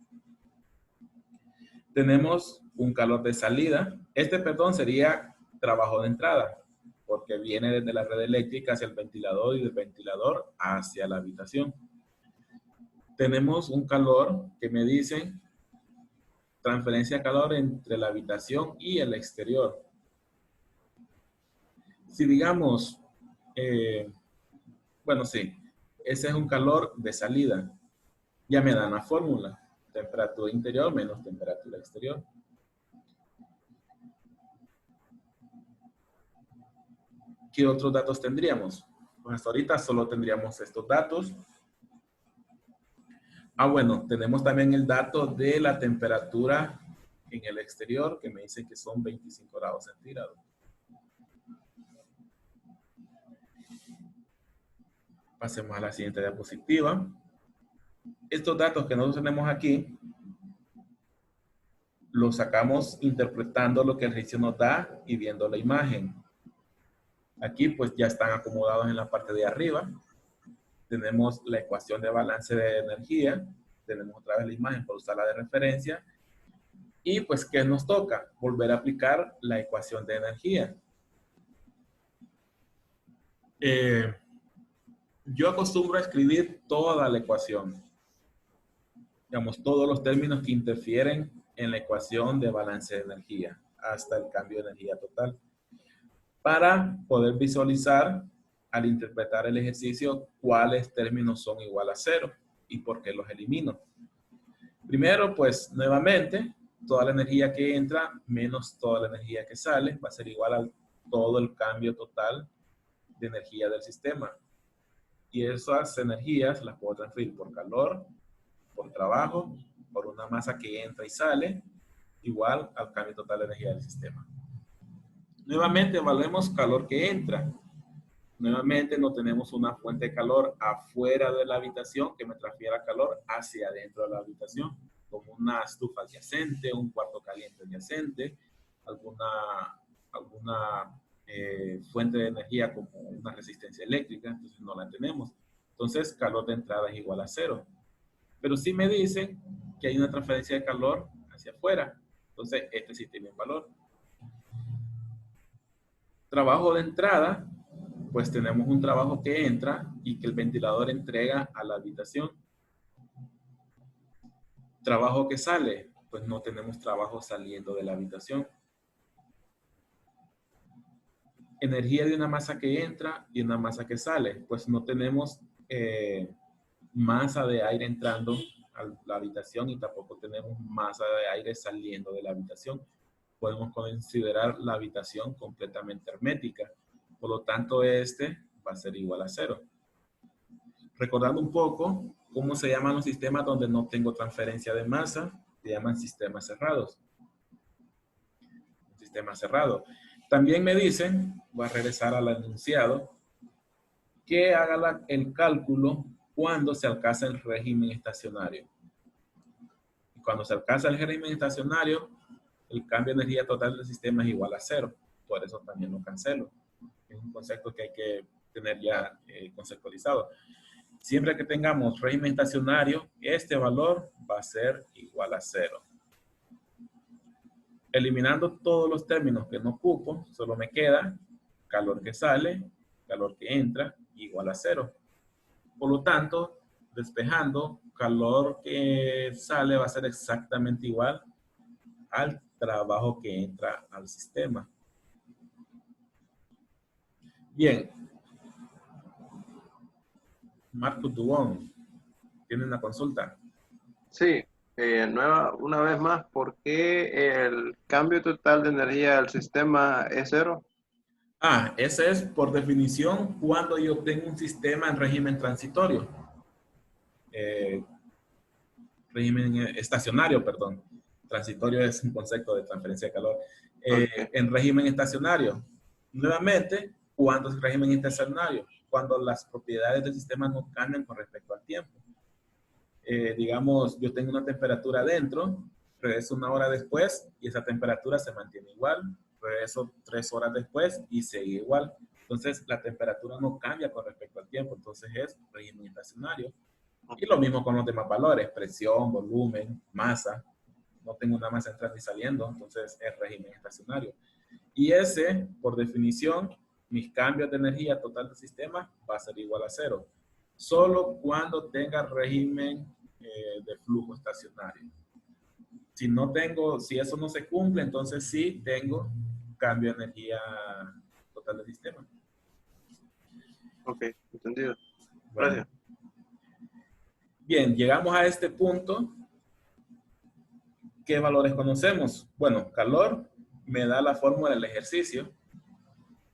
Tenemos un calor de salida. Perdón, sería trabajo de entrada, porque viene desde la red eléctrica hacia el ventilador y del ventilador hacia la habitación. Tenemos un calor que me dicen transferencia de calor entre la habitación y el exterior. Si digamos, bueno, sí, ese es un calor de salida. Ya me dan la fórmula. Temperatura interior menos temperatura exterior. ¿Qué otros datos tendríamos? Pues hasta ahorita solo tendríamos estos datos. Bueno, tenemos también el dato de la temperatura en el exterior, que me dice que son 25 grados centígrados. Pasemos a la siguiente diapositiva. Estos datos que nosotros tenemos aquí, los sacamos interpretando lo que el ejercicio nos da y viendo la imagen. Aquí pues ya están acomodados en la parte de arriba. Tenemos la ecuación de balance de energía. Tenemos otra vez la imagen por usarla de referencia. Y pues, ¿qué nos toca? Volver a aplicar la ecuación de energía. Yo acostumbro a escribir toda la ecuación, digamos, todos los términos que interfieren en la ecuación de balance de energía, hasta el cambio de energía total, para poder visualizar al interpretar el ejercicio cuáles términos son igual a cero y por qué los elimino. Primero, pues, nuevamente, toda la energía que entra menos toda la energía que sale va a ser igual a todo el cambio total de energía del sistema. Y esas energías las puedo transferir por calor, por trabajo, por una masa que entra y sale, igual al cambio total de energía del sistema. Nuevamente, evaluemos calor que entra. Nuevamente no tenemos una fuente de calor afuera de la habitación que me transfiera calor hacia adentro de la habitación, como una estufa adyacente, un cuarto caliente adyacente, alguna fuente de energía como una resistencia eléctrica, entonces no la tenemos. Entonces calor de entrada es igual a cero. Pero sí me dicen que hay una transferencia de calor hacia afuera, entonces este sí tiene un valor. Trabajo de entrada, pues tenemos un trabajo que entra y que el ventilador entrega a la habitación. Trabajo que sale, pues no tenemos trabajo saliendo de la habitación. Energía de una masa que entra y una masa que sale, pues no tenemos masa de aire entrando a la habitación y tampoco tenemos masa de aire saliendo de la habitación. Podemos considerar la habitación completamente hermética. Por lo tanto, este va a ser igual a cero. Recordando un poco cómo se llaman los sistemas donde no tengo transferencia de masa, se llaman sistemas cerrados. Sistema cerrado. También me dicen, voy a regresar al enunciado, que haga el cálculo cuando se alcanza el régimen estacionario. Y cuando se alcanza el régimen estacionario, el cambio de energía total del sistema es igual a cero. Por eso también lo cancelo. Es un concepto que hay que tener ya conceptualizado. Siempre que tengamos régimen estacionario, este valor va a ser igual a cero. Eliminando todos los términos que no ocupo, solo me queda calor que sale, calor que entra, igual a cero. Por lo tanto, despejando, calor que sale va a ser exactamente igual al trabajo que entra al sistema. Bien. Marco Dubón, ¿tiene una consulta? Sí, una vez más, ¿por qué el cambio total de energía del sistema es cero? Ese es por definición cuando yo tengo un sistema en régimen transitorio. Régimen estacionario, perdón. Transitorio es un concepto de transferencia de calor. Okay. En régimen estacionario. Nuevamente, ¿cuándo es régimen estacionario? Cuando las propiedades del sistema no cambian con respecto al tiempo. Digamos, yo tengo una temperatura adentro, regreso una hora después y esa temperatura se mantiene igual, regreso 3 horas después y sigue igual. Entonces, la temperatura no cambia con respecto al tiempo, entonces es régimen estacionario. Y lo mismo con los demás valores, presión, volumen, masa. No tengo una masa entrando y saliendo, entonces es régimen estacionario. Y ese, por definición, mis cambios de energía total del sistema va a ser igual a cero. Solo cuando tenga régimen de flujo estacionario. Si eso no se cumple, entonces sí tengo cambio de energía total del sistema. Ok, entendido. Bueno. Gracias. Bien, llegamos a este punto. ¿Qué valores conocemos? Bueno, calor me da la fórmula del ejercicio.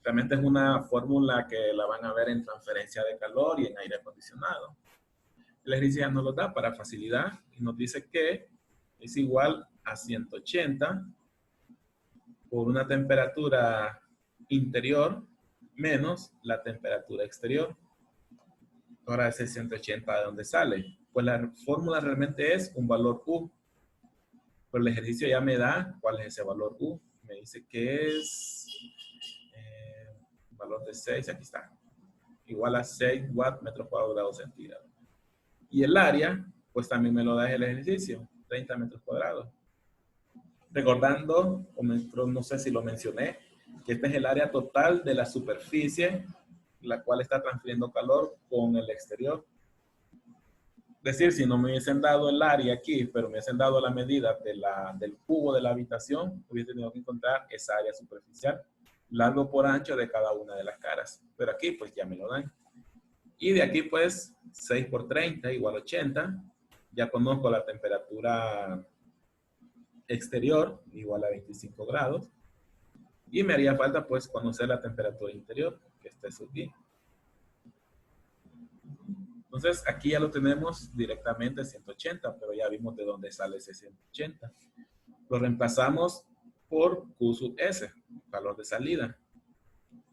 Realmente es una fórmula que la van a ver en transferencia de calor y en aire acondicionado. El ejercicio ya nos lo da para facilidad y nos dice que es igual a 180 por una temperatura interior menos la temperatura exterior. Ahora ese 180 de dónde sale. Pues la fórmula realmente es un valor U. Pero el ejercicio ya me da cuál es ese valor U. Me dice que es valor de 6, aquí está. Igual a 6 watts metros cuadrados centígrados. Y el área, pues también me lo da el ejercicio, 30 metros cuadrados. Recordando, no sé si lo mencioné, que este es el área total de la superficie, la cual está transfiriendo calor con el exterior. Es decir, si no me hubiesen dado el área aquí, pero me hubiesen dado la medida del cubo de la habitación, hubiese tenido que encontrar esa área superficial, largo por ancho de cada una de las caras. Pero aquí pues ya me lo dan. Y de aquí pues 6 por 30 igual 80. Ya conozco la temperatura exterior igual a 25 grados. Y me haría falta pues conocer la temperatura interior, que esté aquí. Entonces aquí ya lo tenemos directamente 180, pero ya vimos de dónde sale ese 180. Lo reemplazamos por Q sub S, calor de salida.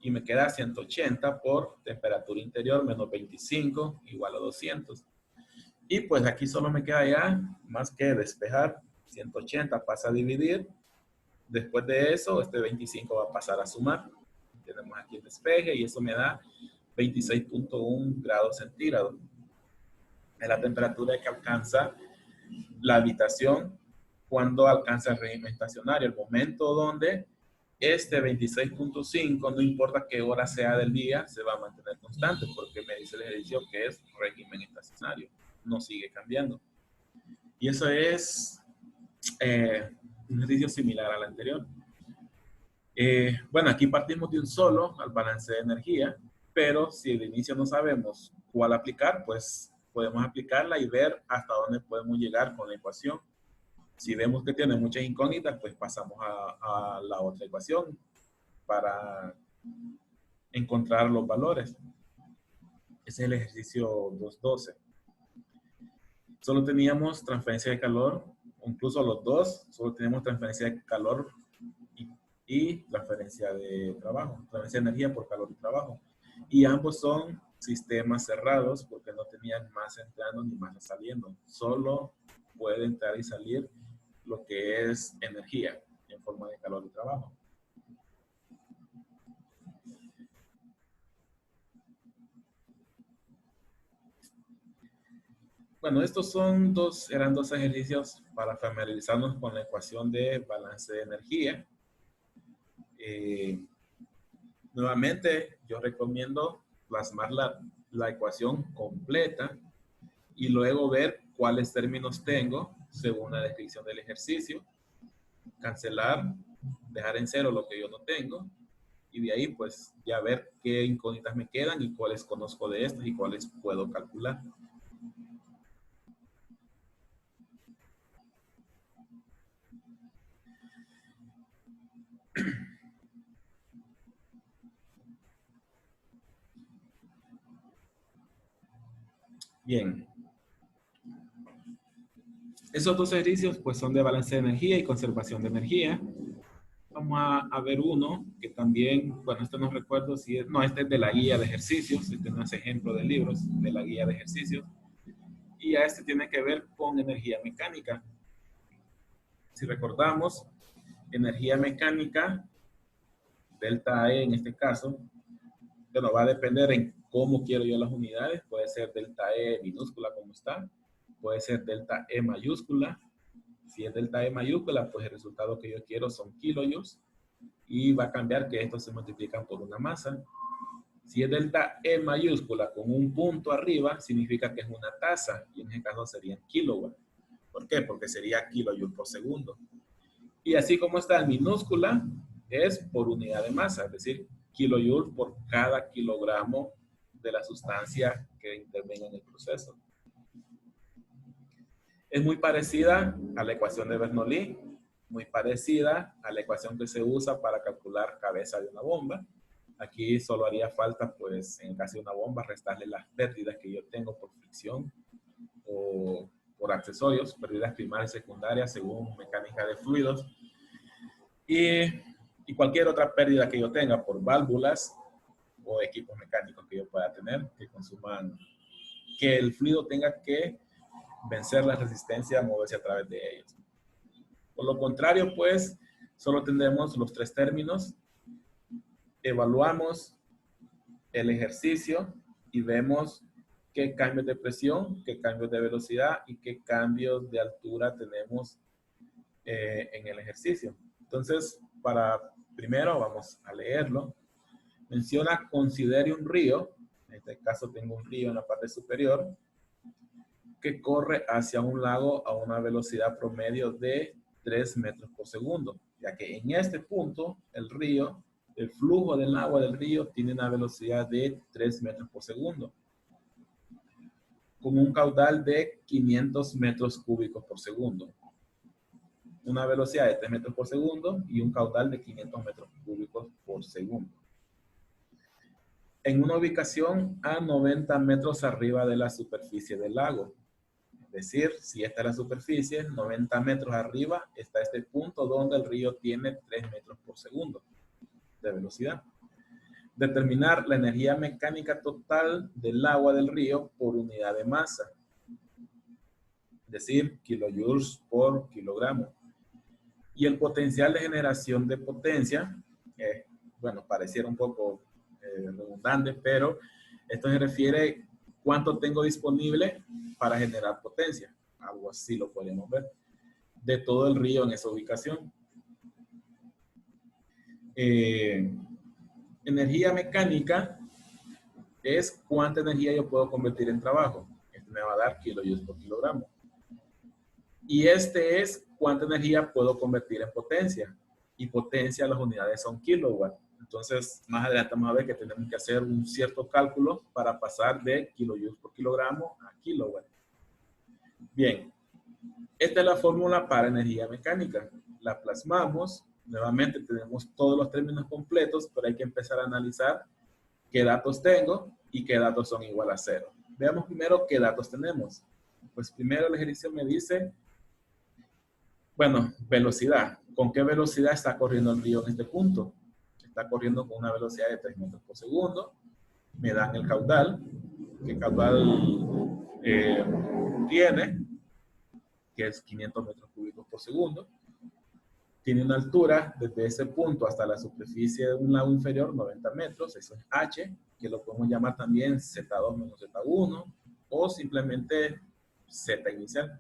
Y me queda 180 por temperatura interior menos 25 igual a 200. Y pues aquí solo me queda ya más que despejar. 180 pasa a dividir. Después de eso, este 25 va a pasar a sumar. Tenemos aquí el despeje y eso me da 26.1 grados centígrados. Es la temperatura que alcanza la habitación cuando alcanza el régimen estacionario, el momento donde este 26.5, no importa qué hora sea del día, se va a mantener constante, porque me dice el ejercicio que es régimen estacionario, no sigue cambiando. Y eso es un ejercicio similar al anterior. Bueno, aquí partimos de un solo al balance de energía, pero si de inicio no sabemos cuál aplicar, pues podemos aplicarla y ver hasta dónde podemos llegar con la ecuación. Si vemos que tiene muchas incógnitas, pues pasamos a la otra ecuación para encontrar los valores. Ese es el ejercicio 212. Solo teníamos transferencia de calor, incluso los dos, solo tenemos transferencia de calor y transferencia de trabajo, transferencia de energía por calor y trabajo. Y ambos son sistemas cerrados porque no tenían masa entrando ni masa saliendo. Solo puede entrar y salir lo que es energía en forma de calor y trabajo. Bueno, estos eran dos ejercicios para familiarizarnos con la ecuación de balance de energía. Nuevamente, yo recomiendo plasmar la ecuación completa y luego ver cuáles términos tengo según la descripción del ejercicio, cancelar, dejar en cero lo que yo no tengo y de ahí pues ya ver qué incógnitas me quedan y cuáles conozco de estas y cuáles puedo calcular. Bien. Esos dos ejercicios pues son de balance de energía y conservación de energía. Vamos a ver uno que también, bueno, este no recuerdo si es, no, este es de la guía de ejercicios, este no es ejemplo de libros, de la guía de ejercicios. Y a este tiene que ver con energía mecánica. Si recordamos, energía mecánica, delta E en este caso, bueno, va a depender en cómo quiero yo las unidades. Puede ser delta E minúscula como está, puede ser delta E mayúscula. Si es delta E mayúscula, pues el resultado que yo quiero son kilojoules y va a cambiar que estos se multiplican por una masa. Si es delta E mayúscula con un punto arriba, significa que es una tasa y en este caso serían kilowatts. ¿Por qué? Porque sería kilojoules por segundo. Y así como está en minúscula, es por unidad de masa, es decir, kilojoules por cada kilogramo de la sustancia que intervenga en el proceso. Es muy parecida a la ecuación de Bernoulli, muy parecida a la ecuación que se usa para calcular cabeza de una bomba. Aquí solo haría falta, pues, en el caso de una bomba, restarle las pérdidas que yo tengo por fricción o por accesorios, pérdidas primarias y secundarias según mecánica de fluidos. Y cualquier otra pérdida que yo tenga por válvulas o equipos mecánicos que yo pueda tener que consuman, que el fluido tenga que vencer la resistencia a moverse a través de ellos. Por lo contrario, pues, solo tendremos los tres términos. Evaluamos el ejercicio y vemos qué cambios de presión, qué cambios de velocidad y qué cambios de altura tenemos en el ejercicio. Entonces, primero vamos a leerlo. Menciona, considere un río, en este caso tengo un río en la parte superior, que corre hacia un lago a una velocidad promedio de 3 metros por segundo, ya que en este punto el río, el flujo del agua del río tiene una velocidad de 3 metros por segundo, con un caudal de 500 metros cúbicos por segundo. Una velocidad de 3 metros por segundo y un caudal de 500 metros cúbicos por segundo. En una ubicación a 90 metros arriba de la superficie del lago. Es decir, si esta es la superficie, 90 metros arriba está este punto donde el río tiene 3 metros por segundo de velocidad. Determinar la energía mecánica total del agua del río por unidad de masa. Es decir, kilojoules por kilogramo. Y el potencial de generación de potencia, bueno, pareciera un poco redundante, pero esto se refiere cuánto tengo disponible para generar potencia. Algo así lo podemos ver. De todo el río en esa ubicación. Energía mecánica es cuánta energía yo puedo convertir en trabajo. Este me va a dar kilojoules por kilogramo. Y este es cuánta energía puedo convertir en potencia. Y potencia, las unidades son kilowatts. Entonces, más adelante vamos a ver que tenemos que hacer un cierto cálculo para pasar de kilojoules por kilogramo a kilowatt. Bien, esta es la fórmula para energía mecánica. La plasmamos. Nuevamente tenemos todos los términos completos, pero hay que empezar a analizar qué datos tengo y qué datos son igual a 0. Veamos primero qué datos tenemos. Pues primero el ejercicio me dice, bueno, velocidad. ¿Con qué velocidad está corriendo el río en este punto? Está corriendo con una velocidad de 3 metros por segundo. Me dan el caudal. ¿Qué caudal tiene? Que es 500 metros cúbicos por segundo. Tiene una altura desde ese punto hasta la superficie de un lago inferior, 90 metros. Eso es H, que lo podemos llamar también Z2 menos Z1 o simplemente Z inicial.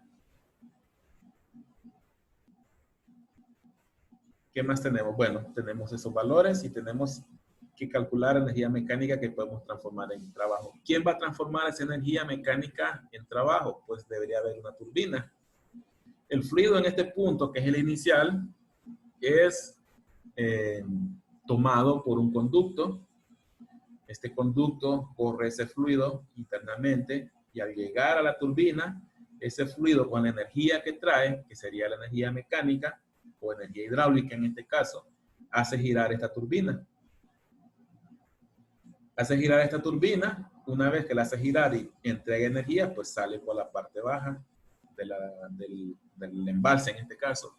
¿Qué más tenemos? Bueno, tenemos esos valores y tenemos que calcular energía mecánica que podemos transformar en trabajo. ¿Quién va a transformar esa energía mecánica en trabajo? Pues debería haber una turbina. El fluido en este punto, que es el inicial, es tomado por un conducto. Este conducto corre ese fluido internamente y al llegar a la turbina, ese fluido con la energía que trae, que sería la energía mecánica o energía hidráulica en este caso, hace girar esta turbina. Hace girar esta turbina, una vez que la hace girar y entrega energía, pues sale por la parte baja del embalse en este caso.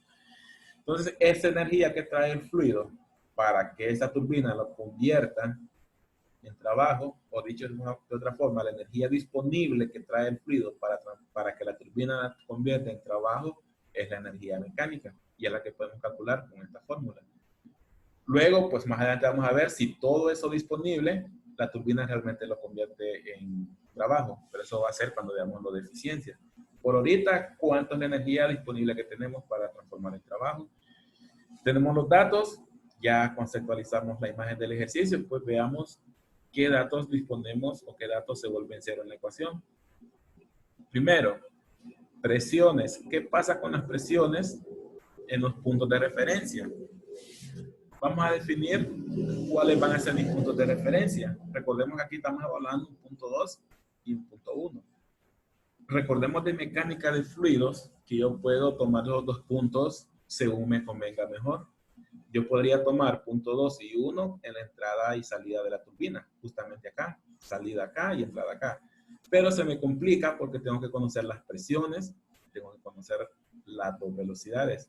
Entonces, esa energía que trae el fluido para que esa turbina lo convierta en trabajo, o dicho de otra forma, la energía disponible que trae el fluido para que la turbina la convierta en trabajo es la energía mecánica y es la que podemos calcular con esta fórmula. Luego, pues más adelante vamos a ver si todo eso disponible, la turbina realmente lo convierte en trabajo, pero eso va a ser cuando veamos lo de eficiencia. Por ahorita, ¿cuánto es la energía disponible que tenemos para transformar en trabajo? Tenemos los datos, ya conceptualizamos la imagen del ejercicio, pues veamos qué datos disponemos o qué datos se vuelven cero en la ecuación. Primero, presiones. ¿Qué pasa con las presiones en los puntos de referencia? Vamos a definir cuáles van a ser mis puntos de referencia. Recordemos que aquí estamos hablando de un punto 2 y un punto 1. Recordemos de mecánica de fluidos que yo puedo tomar los dos puntos según me convenga mejor. Yo podría tomar punto 2 y 1 en la entrada y salida de la turbina, justamente acá, salida acá y entrada acá. Pero se me complica porque tengo que conocer las presiones, tengo que conocer las dos velocidades.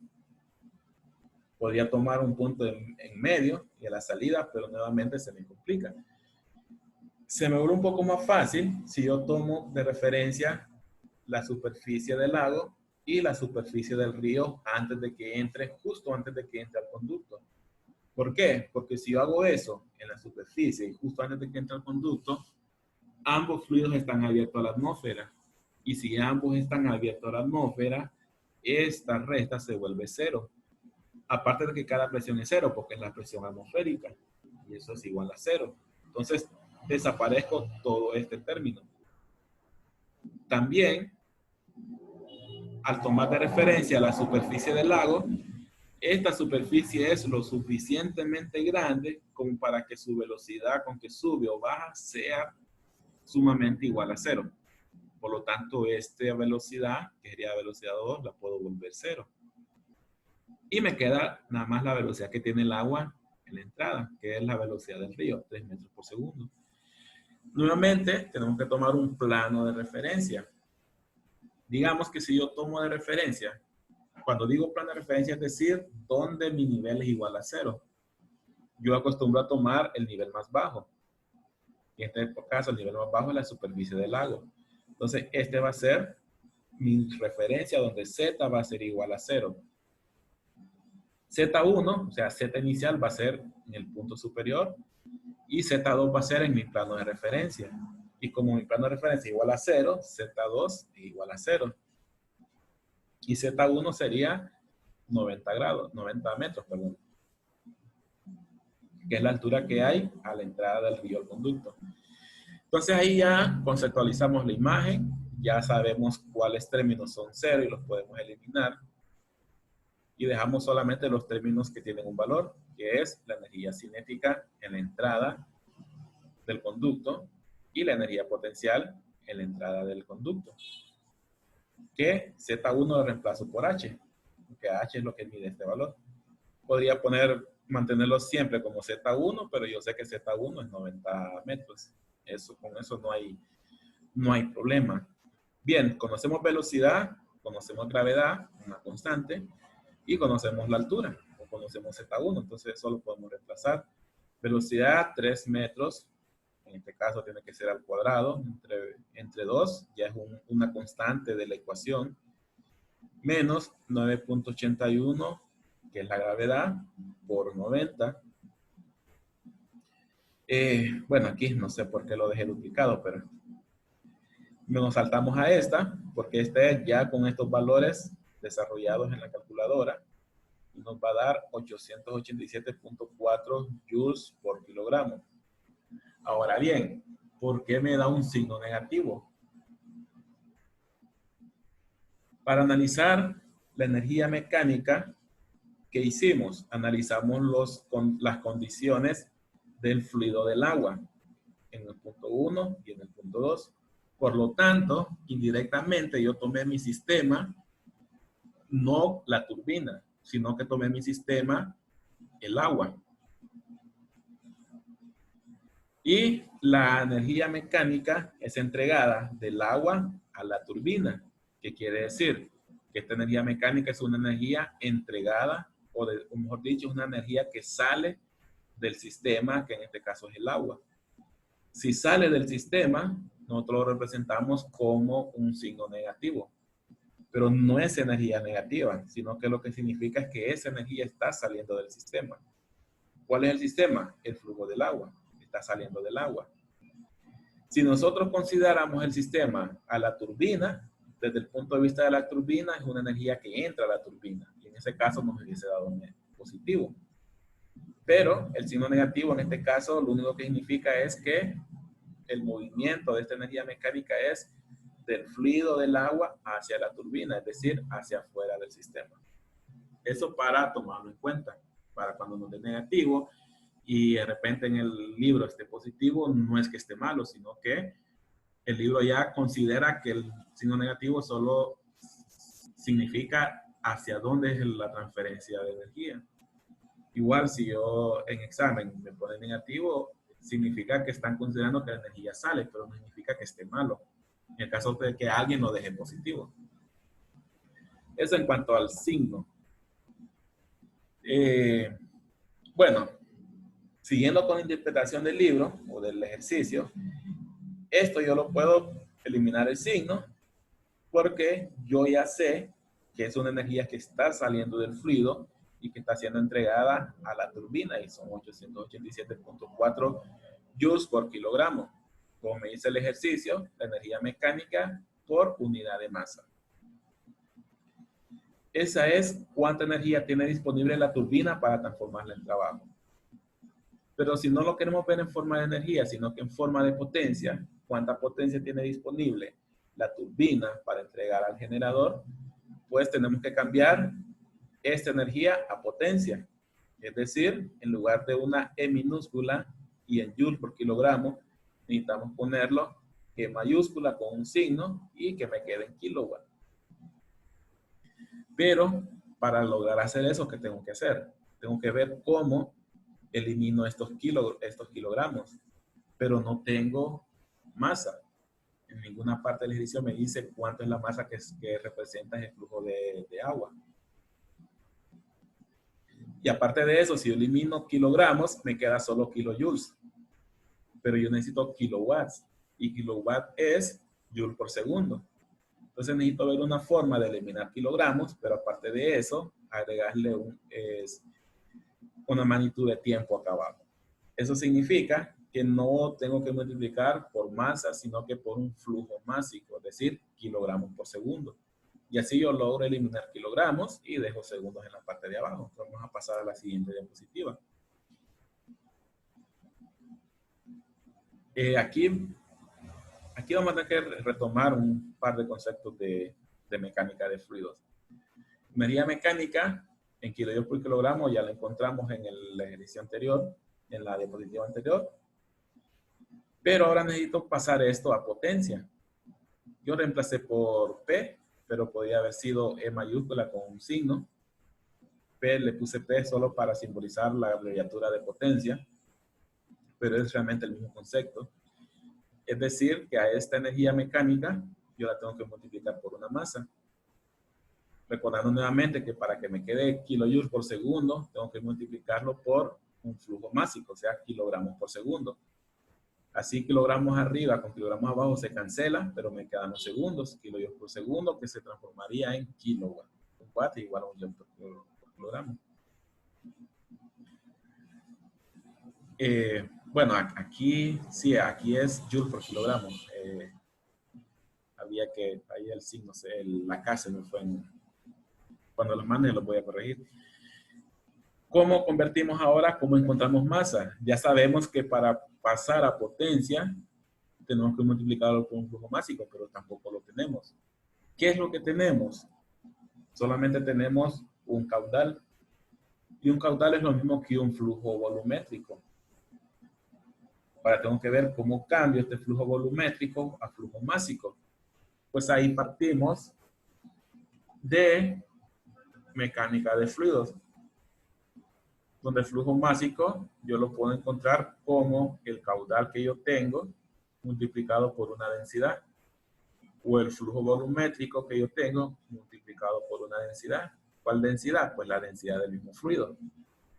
Podría tomar un punto en medio y a la salida, pero nuevamente se me complica. Se me vuelve un poco más fácil si yo tomo de referencia la superficie del lago y la superficie del río antes de que entre, justo antes de que entre al conducto. ¿Por qué? Porque si yo hago eso en la superficie y justo antes de que entre al conducto, ambos fluidos están abiertos a la atmósfera. Y si ambos están abiertos a la atmósfera, esta recta se vuelve cero. Aparte de que cada presión es cero, porque es la presión atmosférica, y eso es igual a cero. Entonces, desaparezco todo este término. También, al tomar de referencia la superficie del lago, esta superficie es lo suficientemente grande como para que su velocidad con que sube o baja sea sumamente igual a cero. Por lo tanto, esta velocidad, que sería velocidad 2, la puedo volver cero. Y me queda nada más la velocidad que tiene el agua en la entrada, que es la velocidad del río, 3 metros por segundo. Nuevamente, tenemos que tomar un plano de referencia. Digamos que si yo tomo de referencia, cuando digo plano de referencia, es decir, donde mi nivel es igual a cero. Yo acostumbro a tomar el nivel más bajo. En este caso, el nivel más bajo es la superficie del lago. Entonces, este va a ser mi referencia donde Z va a ser igual a 0. Z1, o sea, Z inicial va a ser en el punto superior y Z2 va a ser en mi plano de referencia. Y como mi plano de referencia es igual a 0, Z2 es igual a 0. Y Z1 sería 90 grados, 90 metros, perdón, que es la altura que hay a la entrada del río al conducto. Entonces ahí ya conceptualizamos la imagen, ya sabemos cuáles términos son cero y los podemos eliminar. Y dejamos solamente los términos que tienen un valor, que es la energía cinética en la entrada del conducto y la energía potencial en la entrada del conducto. Que Z1 lo reemplazo por H, porque H es lo que mide este valor. Podría mantenerlo siempre como Z1, pero yo sé que Z1 es 90 metros. Con eso no hay problema. Bien, conocemos velocidad, conocemos gravedad, una constante, y conocemos la altura, o conocemos Z1, entonces eso lo podemos reemplazar. Velocidad 3 metros, en este caso tiene que ser al cuadrado, entre 2, ya es una constante de la ecuación, menos 9.81, que es la gravedad, por 90. Bueno, aquí no sé por qué lo dejé duplicado, pero nos saltamos a esta, porque esta es ya con estos valores desarrollados en la calculadora, y nos va a dar 887.4 joules por kilogramo. Ahora bien, ¿por qué me da un signo negativo? Para analizar la energía mecánica que hicimos, analizamos las condiciones del fluido del agua en el punto 1 y en el punto 2. Por lo tanto, indirectamente yo tomé mi sistema, no la turbina, sino que tomé mi sistema, el agua. Y la energía mecánica es entregada del agua a la turbina. ¿Qué quiere decir? Que esta energía mecánica es una energía entregada, o mejor dicho, es una energía que sale del sistema, que en este caso es el agua. Si sale del sistema, nosotros lo representamos como un signo negativo. Pero no es energía negativa, sino que lo que significa es que esa energía está saliendo del sistema. ¿Cuál es el sistema? El flujo del agua. Está saliendo del agua. Si nosotros consideramos el sistema a la turbina, desde el punto de vista de la turbina, es una energía que entra a la turbina. Y en ese caso nos hubiese dado un positivo. Pero el signo negativo en este caso lo único que significa es que el movimiento de esta energía mecánica es del fluido del agua hacia la turbina, es decir, hacia afuera del sistema. Eso para tomarlo en cuenta. Para cuando nos dé negativo y de repente en el libro esté positivo, no es que esté malo, sino que el libro ya considera que el signo negativo solo significa hacia dónde es la transferencia de energía. Igual si yo en examen me pone negativo, significa que están considerando que la energía sale, pero no significa que esté malo. En el caso de que alguien lo deje positivo. Eso en cuanto al signo. Bueno, siguiendo con la interpretación del libro o del ejercicio, esto yo lo puedo eliminar el signo porque yo ya sé que es una energía que está saliendo del fluido y que está siendo entregada a la turbina y son 887.4 joules por kilogramo. Como me dice el ejercicio, la energía mecánica por unidad de masa. Esa es cuánta energía tiene disponible la turbina para transformarla en trabajo. Pero si no lo queremos ver en forma de energía, sino que en forma de potencia, cuánta potencia tiene disponible la turbina para entregar al generador, pues tenemos que cambiar esta energía a potencia. Es decir, en lugar de una E minúscula y en joules por kilogramo, necesitamos ponerlo G mayúscula con un signo y que me quede en kilowatt. Pero para lograr hacer eso, ¿qué tengo que hacer? Tengo que ver cómo elimino estos kilogramos, pero no tengo masa. En ninguna parte del ejercicio me dice cuánto es la masa que representa el flujo de agua. Y aparte de eso, si yo elimino kilogramos, me queda solo kilojoules. Pero yo necesito kilowatts. Y kilowatt es joule por segundo. Entonces necesito ver una forma de eliminar kilogramos, pero aparte de eso, agregarle una magnitud de tiempo acá abajo. Eso significa que no tengo que multiplicar por masa, sino que por un flujo másico, es decir, kilogramos por segundo. Y así yo logro eliminar kilogramos y dejo segundos en la parte de abajo. Vamos a pasar a la siguiente diapositiva. Aquí vamos a tener que retomar un par de conceptos de mecánica de fluidos. Energía mecánica en kilojoules por kilogramo ya la encontramos en el ejercicio anterior, en la diapositiva anterior. Pero ahora necesito pasar esto a potencia. Yo reemplacé por P, pero podría haber sido E mayúscula con un signo. P, le puse P solo para simbolizar la abreviatura de potencia, pero es realmente el mismo concepto. Es decir, que a esta energía mecánica yo la tengo que multiplicar por una masa. Recordando nuevamente que para que me quede kilojoules por segundo, tengo que multiplicarlo por un flujo másico, o sea, kilogramos por segundo. Así kilogramos arriba con kilogramos abajo se cancela, pero me quedan los segundos, kilojoules por segundo, que se transformaría en kilowatt. Un watt igual a un joule por kilogramo. Bueno, aquí sí, aquí es joule por kilogramo. Había que, ahí el signo, la K se me fue cuando los mande los voy a corregir. ¿Cómo convertimos ahora? ¿Cómo encontramos masa? Ya sabemos que para pasar a potencia tenemos que multiplicarlo por un flujo másico, pero tampoco lo tenemos. ¿Qué es lo que tenemos? Solamente tenemos un caudal. Y un caudal es lo mismo que un flujo volumétrico. Ahora tengo que ver cómo cambio este flujo volumétrico a flujo másico. Pues ahí partimos de mecánica de fluidos, donde el flujo másico yo lo puedo encontrar como el caudal que yo tengo multiplicado por una densidad, o el flujo volumétrico que yo tengo multiplicado por una densidad. ¿Cuál densidad? Pues la densidad del mismo fluido.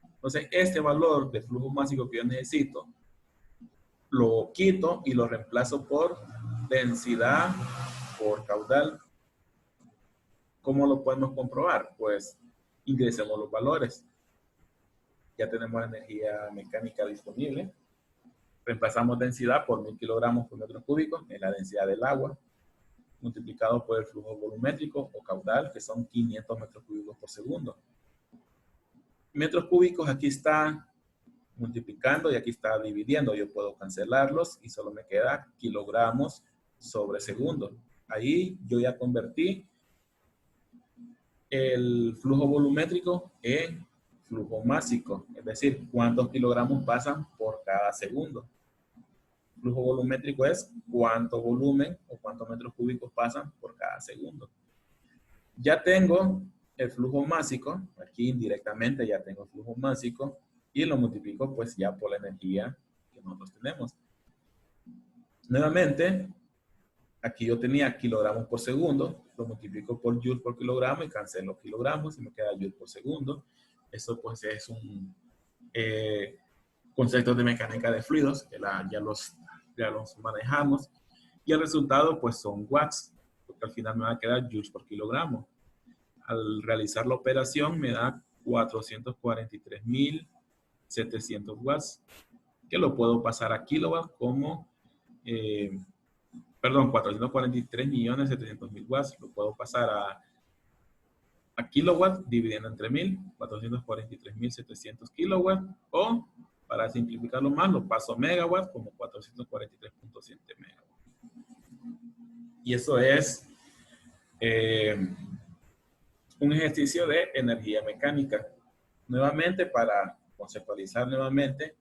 Entonces, este valor de flujo másico que yo necesito, lo quito y lo reemplazo por densidad por caudal. ¿Cómo lo podemos comprobar? Pues ingresemos los valores. Ya tenemos energía mecánica disponible. Reemplazamos densidad por 1000 kilogramos por metro cúbico, es la densidad del agua, multiplicado por el flujo volumétrico o caudal, que son 500 metros cúbicos por segundo. Metros cúbicos aquí está multiplicando y aquí está dividiendo. Yo puedo cancelarlos y solo me queda kilogramos sobre segundo. Ahí yo ya convertí el flujo volumétrico en flujo másico, es decir, cuántos kilogramos pasan por cada segundo. Flujo volumétrico es cuánto volumen o cuántos metros cúbicos pasan por cada segundo. Ya tengo el flujo másico, aquí indirectamente ya tengo el flujo másico y lo multiplico pues ya por la energía que nosotros tenemos. Nuevamente, aquí yo tenía kilogramos por segundo, lo multiplico por joules por kilogramo y cancelo kilogramos y me queda joule por segundo. Eso pues es un concepto de mecánica de fluidos que ya los manejamos. Y el resultado pues son watts, porque al final me va a quedar joules por kilogramo. Al realizar la operación me da 443.700 watts, que lo puedo pasar a kilowatt como, 443.700.000 watts, lo puedo pasar a kilowatt dividiendo entre 1000, 443.700 kilowatts, o para simplificarlo más, lo paso a megawatt como 443.7 megawatts. Y eso es un ejercicio de energía mecánica. Nuevamente, para conceptualizar nuevamente,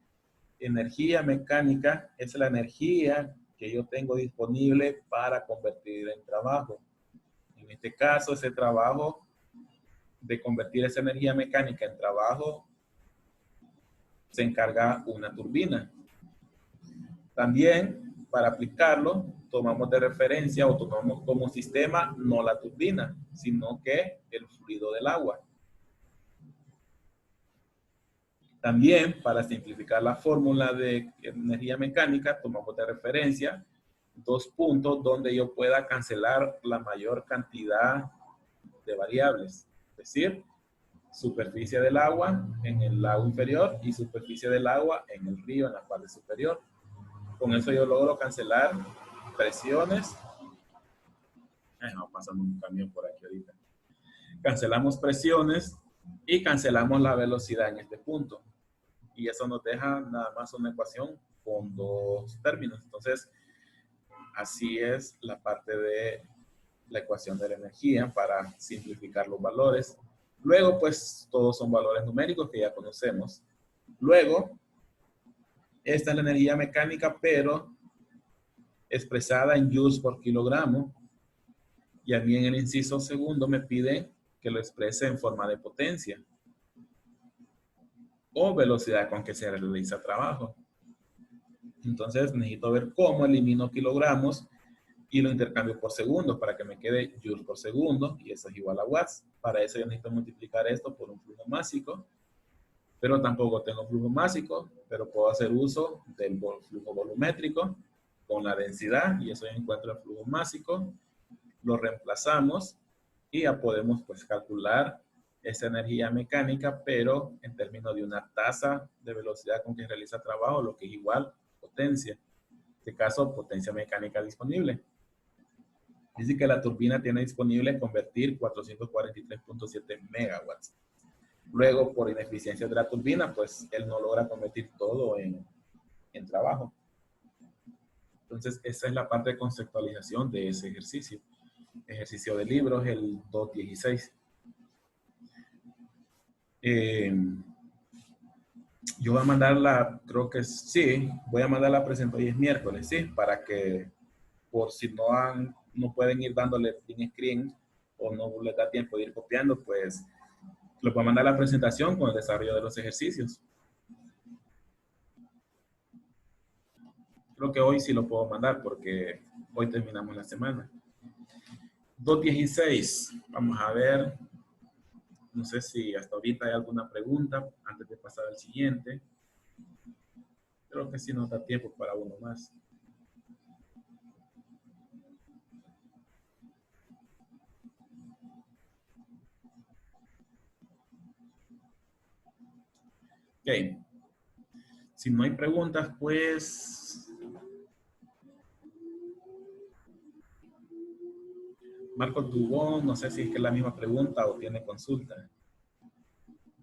energía mecánica es la energía que yo tengo disponible para convertir en trabajo. En este caso, ese trabajo de convertir esa energía mecánica en trabajo se encarga una turbina. También, para aplicarlo, tomamos de referencia o tomamos como sistema no la turbina, sino que el fluido del agua. También, para simplificar la fórmula de energía mecánica, tomamos de referencia dos puntos donde yo pueda cancelar la mayor cantidad de variables. Es decir, superficie del agua en el lago inferior y superficie del agua en el río en la parte superior. Con eso yo logro cancelar presiones. No, pasando un camión por aquí ahorita. Cancelamos presiones y cancelamos la velocidad en este punto. Y eso nos deja nada más una ecuación con dos términos. Entonces, así es la parte de la ecuación de la energía para simplificar los valores. Luego, pues, todos son valores numéricos que ya conocemos. Luego, esta es la energía mecánica, pero expresada en joules por kilogramo. Y a mí en el inciso segundo me pide que lo exprese en forma de potencia o velocidad con que se realiza el trabajo. Entonces necesito ver cómo elimino kilogramos y lo intercambio por segundos para que me quede joules por segundo y eso es igual a watts. Para eso yo necesito multiplicar esto por un flujo másico, pero tampoco tengo flujo másico, pero puedo hacer uso del flujo volumétrico con la densidad y eso yo encuentro el flujo másico. Lo reemplazamos y ya podemos pues calcular esa energía mecánica, pero en términos de una tasa de velocidad con que realiza trabajo, lo que es igual potencia. En este caso, potencia mecánica disponible. Dice que la turbina tiene disponible convertir 443.7 megawatts. Luego, por ineficiencia de la turbina, pues él no logra convertir todo en trabajo. Entonces, esa es la parte de conceptualización de ese ejercicio. Ejercicio de libros, el 2.16. Yo voy a mandar creo que sí, voy a mandar la presentación, hoy es miércoles, sí, para que por si no pueden ir dándole print screen o no les da tiempo de ir copiando, pues les voy a mandar la presentación con el desarrollo de los ejercicios. Creo que hoy sí lo puedo mandar porque hoy terminamos la semana. 2.16, vamos a ver. No sé si hasta ahorita hay alguna pregunta antes de pasar al siguiente. Creo que sí nos da tiempo para uno más. Ok. Si no hay preguntas, pues... Marcos Dubón, no sé si es que es la misma pregunta o tiene consulta.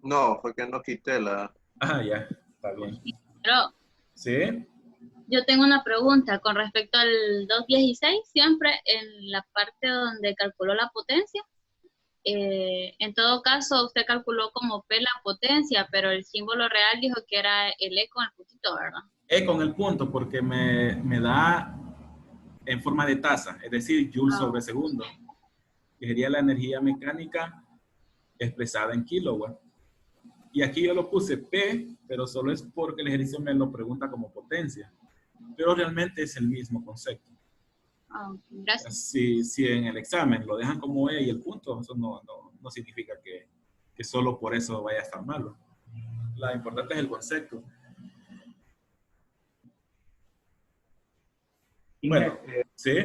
No, porque no quité la... Ah, ya, está bien. Pero ¿Sí? yo tengo una pregunta con respecto al 2.16, siempre en la parte donde calculó la potencia. En todo caso, usted calculó como P la potencia, pero el símbolo real dijo que era el E con el puntito, ¿verdad? E con el punto, porque me da en forma de tasa, es decir, joules sobre segundo, que sería la energía mecánica expresada en kilowatt. Y aquí yo lo puse P, pero solo es porque el ejercicio me lo pregunta como potencia. Pero realmente es el mismo concepto. Gracias. Si en el examen lo dejan como E y el punto, eso no significa que solo por eso vaya a estar malo. Lo importante es el concepto. Bueno, ¿sí?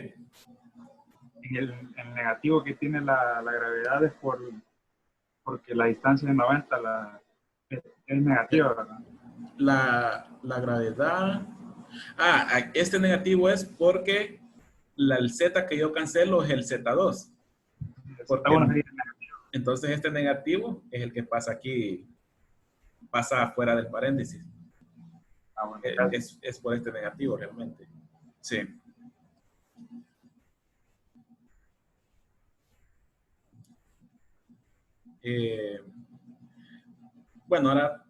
En el negativo que tiene la gravedad es porque la distancia de 90 es negativa, ¿verdad? La gravedad... este negativo es porque el Z que yo cancelo es el Z2. Porque, Z1 sería negativo. Entonces este negativo es el que pasa aquí, pasa afuera del paréntesis. Ah, bueno, Es por este negativo realmente. Sí. Bueno, ahora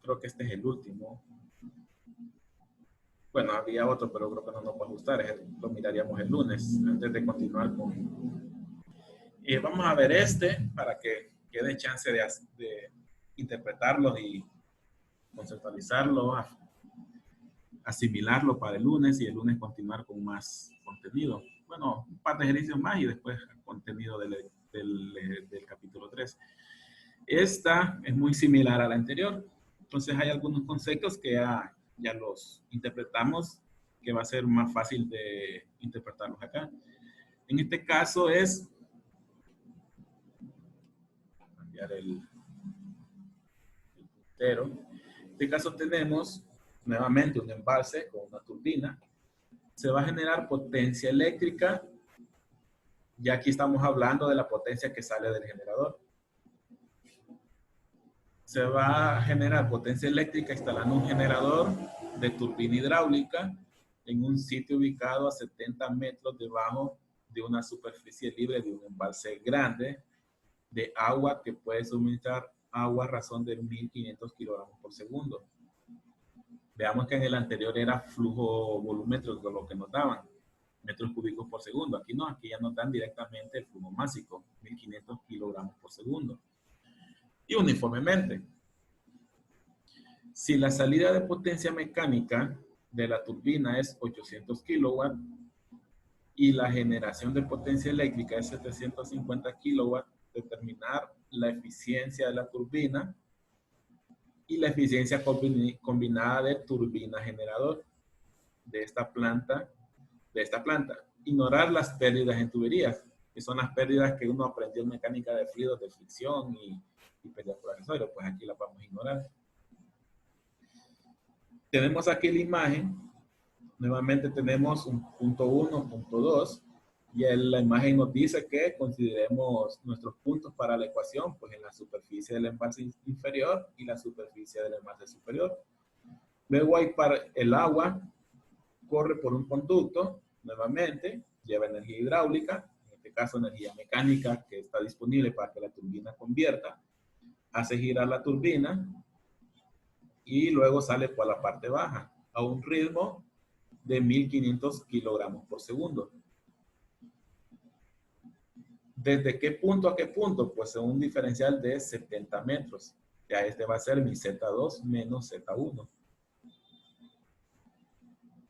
creo que este es el último. Bueno, había otro, pero creo que no nos va a gustar. Lo miraríamos el lunes antes de continuar con... vamos a ver este para que quede chance de interpretarlos y conceptualizarlo, asimilarlo para el lunes y el lunes continuar con más contenido. Bueno, un par de ejercicios más y después contenido del capítulo 3. Esta es muy similar a la anterior. Entonces hay algunos conceptos que ya los interpretamos, que va a ser más fácil de interpretarlos acá. En este caso es cambiar el puntero. En este caso tenemos nuevamente un embalse con una turbina. Se va a generar potencia eléctrica. Ya aquí estamos hablando de la potencia que sale del generador. Se va a generar potencia eléctrica instalando un generador de turbina hidráulica en un sitio ubicado a 70 metros debajo de una superficie libre de un embalse grande de agua que puede suministrar agua a razón de 1500 kilogramos por segundo. Veamos que en el anterior era flujo volumétrico, lo que nos daban, metros cúbicos por segundo. Aquí no, aquí ya nos dan directamente el flujo másico, 1500 kilogramos por segundo. Y uniformemente, si la salida de potencia mecánica de la turbina es 800 kilowatts y la generación de potencia eléctrica es 750 kilowatts, determinar la eficiencia de la turbina y la eficiencia combinada de turbina generador de esta planta. Ignorar las pérdidas en tuberías, que son las pérdidas que uno aprendió en mecánica de fluidos, de fricción y pérdidas por accesorio, pues aquí las vamos a ignorar. Tenemos aquí la imagen. Nuevamente tenemos un punto 1, punto 2, y la imagen nos dice que consideremos nuestros puntos para la ecuación, pues en la superficie del embalse inferior y la superficie del embalse superior. Luego hay el agua, corre por un conducto, nuevamente, lleva energía hidráulica, en este caso energía mecánica que está disponible para que la turbina convierta, hace girar la turbina y luego sale por la parte baja a un ritmo de 1500 kilogramos por segundo. ¿Desde qué punto a qué punto? Pues en un diferencial de 70 metros. Ya este va a ser mi Z2 menos Z1.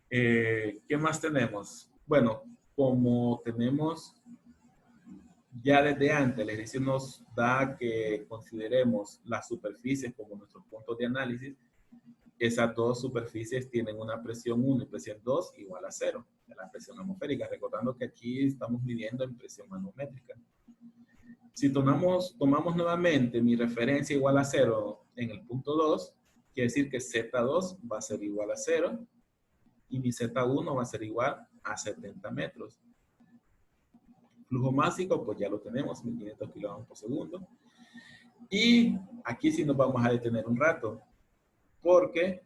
¿Qué más tenemos? Bueno, como tenemos ya desde antes, el ejercicio nos da que consideremos las superficies como nuestros puntos de análisis. Esas dos superficies tienen una presión 1 y presión 2 igual a 0, de la presión atmosférica, recordando que aquí estamos midiendo en presión manométrica. Si tomamos nuevamente mi referencia igual a 0 en el punto 2, quiere decir que Z2 va a ser igual a 0 y mi Z1 va a ser igual a 70 metros. Flujo másico, pues ya lo tenemos, 1500 kilogramos por segundo. Y aquí sí nos vamos a detener un rato, porque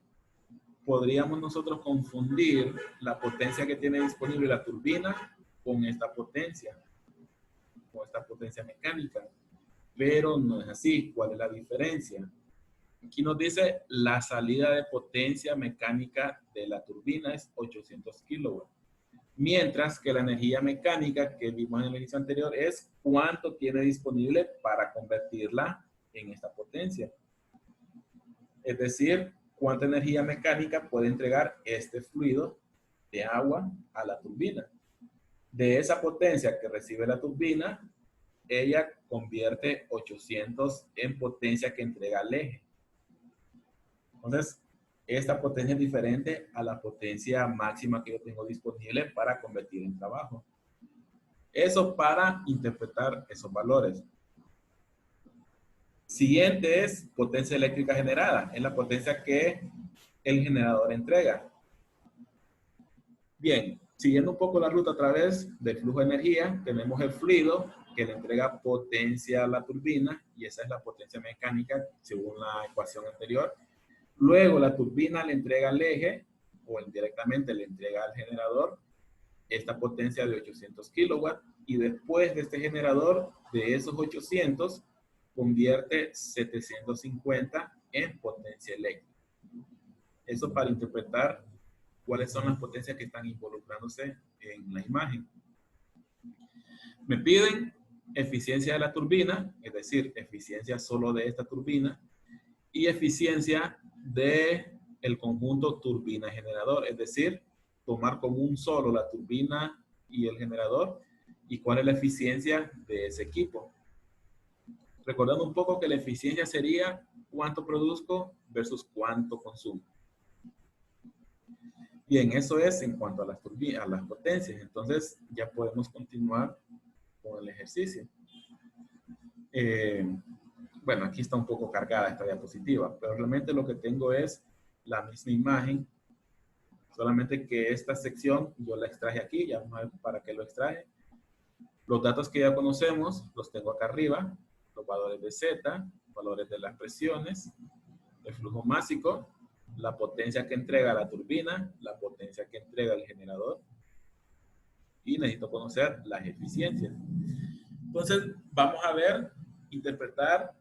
podríamos nosotros confundir la potencia que tiene disponible la turbina con esta potencia mecánica, pero no es así. ¿Cuál es la diferencia? Aquí nos dice la salida de potencia mecánica de la turbina es 800 kilowatts, mientras que la energía mecánica que vimos en el ejercicio anterior es cuánto tiene disponible para convertirla en esta potencia. Es decir, cuánta energía mecánica puede entregar este fluido de agua a la turbina. De esa potencia que recibe la turbina, ella convierte 800 en potencia que entrega al eje. Entonces, esta potencia es diferente a la potencia máxima que yo tengo disponible para convertir en trabajo. Eso para interpretar esos valores. Siguiente es potencia eléctrica generada. Es la potencia que el generador entrega. Bien, Siguiendo un poco la ruta a través del flujo de energía, tenemos el fluido que le entrega potencia a la turbina, y esa es la potencia mecánica según la ecuación anterior. Luego la turbina le entrega al eje, o indirectamente le entrega al generador, esta potencia de 800 kilowatts, y después de este generador, de esos 800, convierte 750 en potencia eléctrica. Eso para interpretar cuáles son las potencias que están involucrándose en la imagen. Me piden eficiencia de la turbina, es decir, eficiencia solo de esta turbina, y eficiencia del conjunto turbina-generador, es decir, tomar como un solo la turbina y el generador, y cuál es la eficiencia de ese equipo. Recordando un poco que la eficiencia sería cuánto produzco versus cuánto consumo. Bien, eso es en cuanto a las turbinas, a las potencias. Entonces ya podemos continuar con el ejercicio. Bueno, aquí está un poco cargada esta diapositiva, pero realmente lo que tengo es la misma imagen, solamente que esta sección yo la extraje aquí, ya vamos a ver para qué lo extraje. Los datos que ya conocemos los tengo acá arriba, los valores de Z, valores de las presiones, el flujo másico, la potencia que entrega la turbina, la potencia que entrega el generador, y necesito conocer las eficiencias. Entonces, vamos a ver, interpretar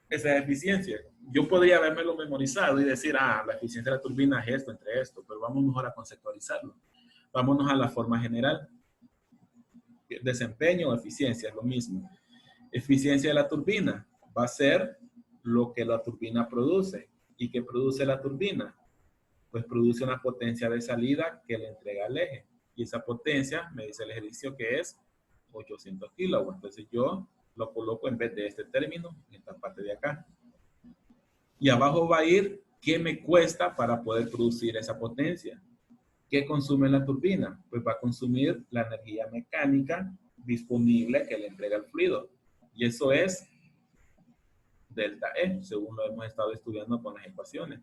esa eficiencia. Yo podría habérmelo memorizado y decir, la eficiencia de la turbina es esto, entre esto, pero vamos mejor a conceptualizarlo. Vámonos a la forma general. Desempeño o eficiencia es lo mismo. Eficiencia de la turbina va a ser lo que la turbina produce. ¿Y qué produce la turbina? Pues produce una potencia de salida que le entrega al eje. Y esa potencia, me dice el ejercicio, que es 800 kilowatts. Entonces yo lo coloco en vez de este término, en esta parte de acá. Y abajo va a ir qué me cuesta para poder producir esa potencia. ¿Qué consume la turbina? Pues va a consumir la energía mecánica disponible que le entrega el fluido. Y eso es delta E, según lo hemos estado estudiando con las ecuaciones.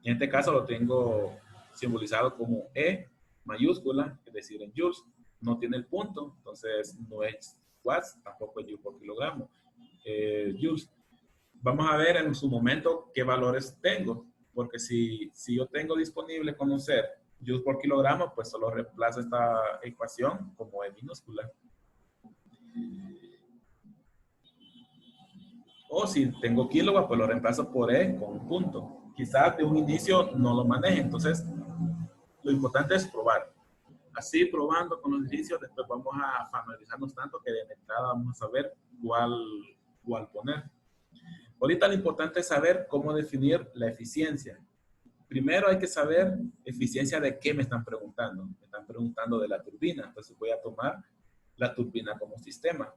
En este caso lo tengo simbolizado como E mayúscula, es decir, en joules. No tiene el punto, entonces no es watts, tampoco es joule por kilogramo. Joules. Vamos a ver en su momento qué valores tengo, porque si yo tengo disponible conocer joules por kilogramo, pues solo reemplazo esta ecuación como E minúscula. O si tengo kilowatt, pues lo reemplazo por E con un punto. Quizás de un inicio no lo maneje, entonces lo importante es probar. Así, probando con los inicios, después vamos a familiarizarnos tanto que de entrada vamos a saber cuál poner. Ahorita lo importante es saber cómo definir la eficiencia. Primero hay que saber eficiencia de qué me están preguntando. Me están preguntando de la turbina, entonces voy a tomar la turbina como sistema.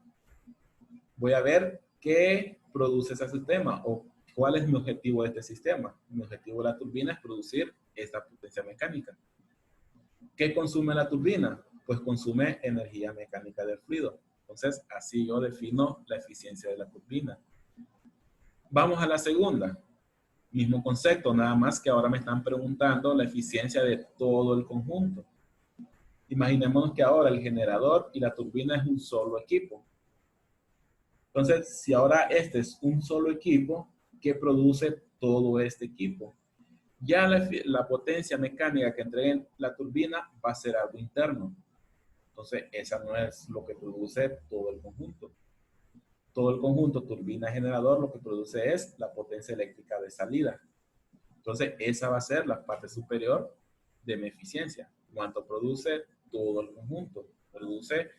Voy a ver qué produce ese sistema o cuál es mi objetivo de este sistema. Mi objetivo de la turbina es producir esta potencia mecánica. ¿Qué consume la turbina? Pues consume energía mecánica del fluido. Entonces, así yo defino la eficiencia de la turbina. Vamos a la segunda. Mismo concepto, nada más que ahora me están preguntando la eficiencia de todo el conjunto. Imaginémonos que ahora el generador y la turbina es un solo equipo. Entonces, si ahora este es un solo equipo, ¿qué produce todo este equipo? Ya la potencia mecánica que entregue la turbina va a ser algo interno. Entonces, esa no es lo que produce todo el conjunto. Todo el conjunto turbina-generador lo que produce es la potencia eléctrica de salida. Entonces, esa va a ser la parte superior de mi eficiencia. ¿Cuánto produce todo el conjunto? Produce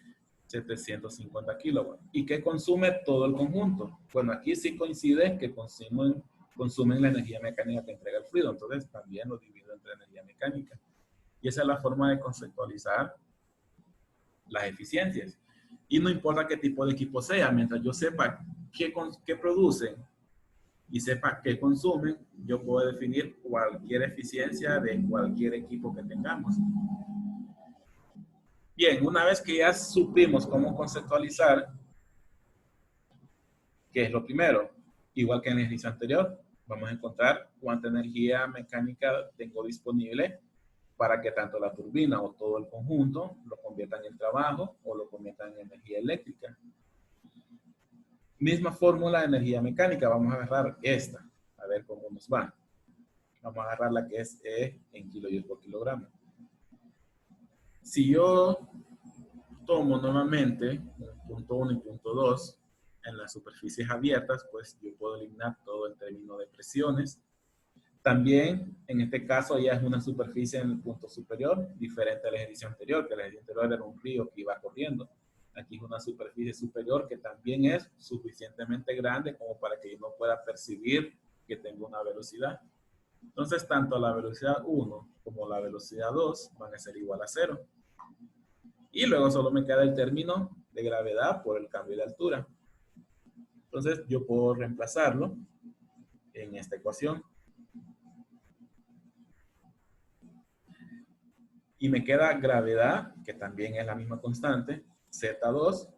750 kilowatts. ¿Y qué consume todo el conjunto? Bueno, aquí sí coincide que consumen la energía mecánica que entrega el fluido, entonces también lo divido entre energía mecánica. Y esa es la forma de conceptualizar las eficiencias. Y no importa qué tipo de equipo sea, mientras yo sepa qué producen y sepa qué consumen, yo puedo definir cualquier eficiencia de cualquier equipo que tengamos. Bien, una vez que ya supimos cómo conceptualizar, ¿qué es lo primero? Igual que en el ejercicio anterior, vamos a encontrar cuánta energía mecánica tengo disponible para que tanto la turbina o todo el conjunto lo conviertan en trabajo o lo conviertan en energía eléctrica. Misma fórmula de energía mecánica. Vamos a agarrar esta, a ver cómo nos va. Vamos a agarrar la que es E en kilojoules por kilogramo. Si yo tomo nuevamente punto 1 y punto 2 en las superficies abiertas, pues yo puedo eliminar todo en términos de presiones. También, en este caso, ya es una superficie en el punto superior, diferente al ejercicio anterior, que el ejercicio anterior era un río que iba corriendo. Aquí es una superficie superior que también es suficientemente grande como para que yo no pueda percibir que tengo una velocidad. Entonces, tanto la velocidad 1 como la velocidad 2 van a ser igual a 0. Y luego solo me queda el término de gravedad por el cambio de altura. Entonces, yo puedo reemplazarlo en esta ecuación. Y me queda gravedad, que también es la misma constante, Z2.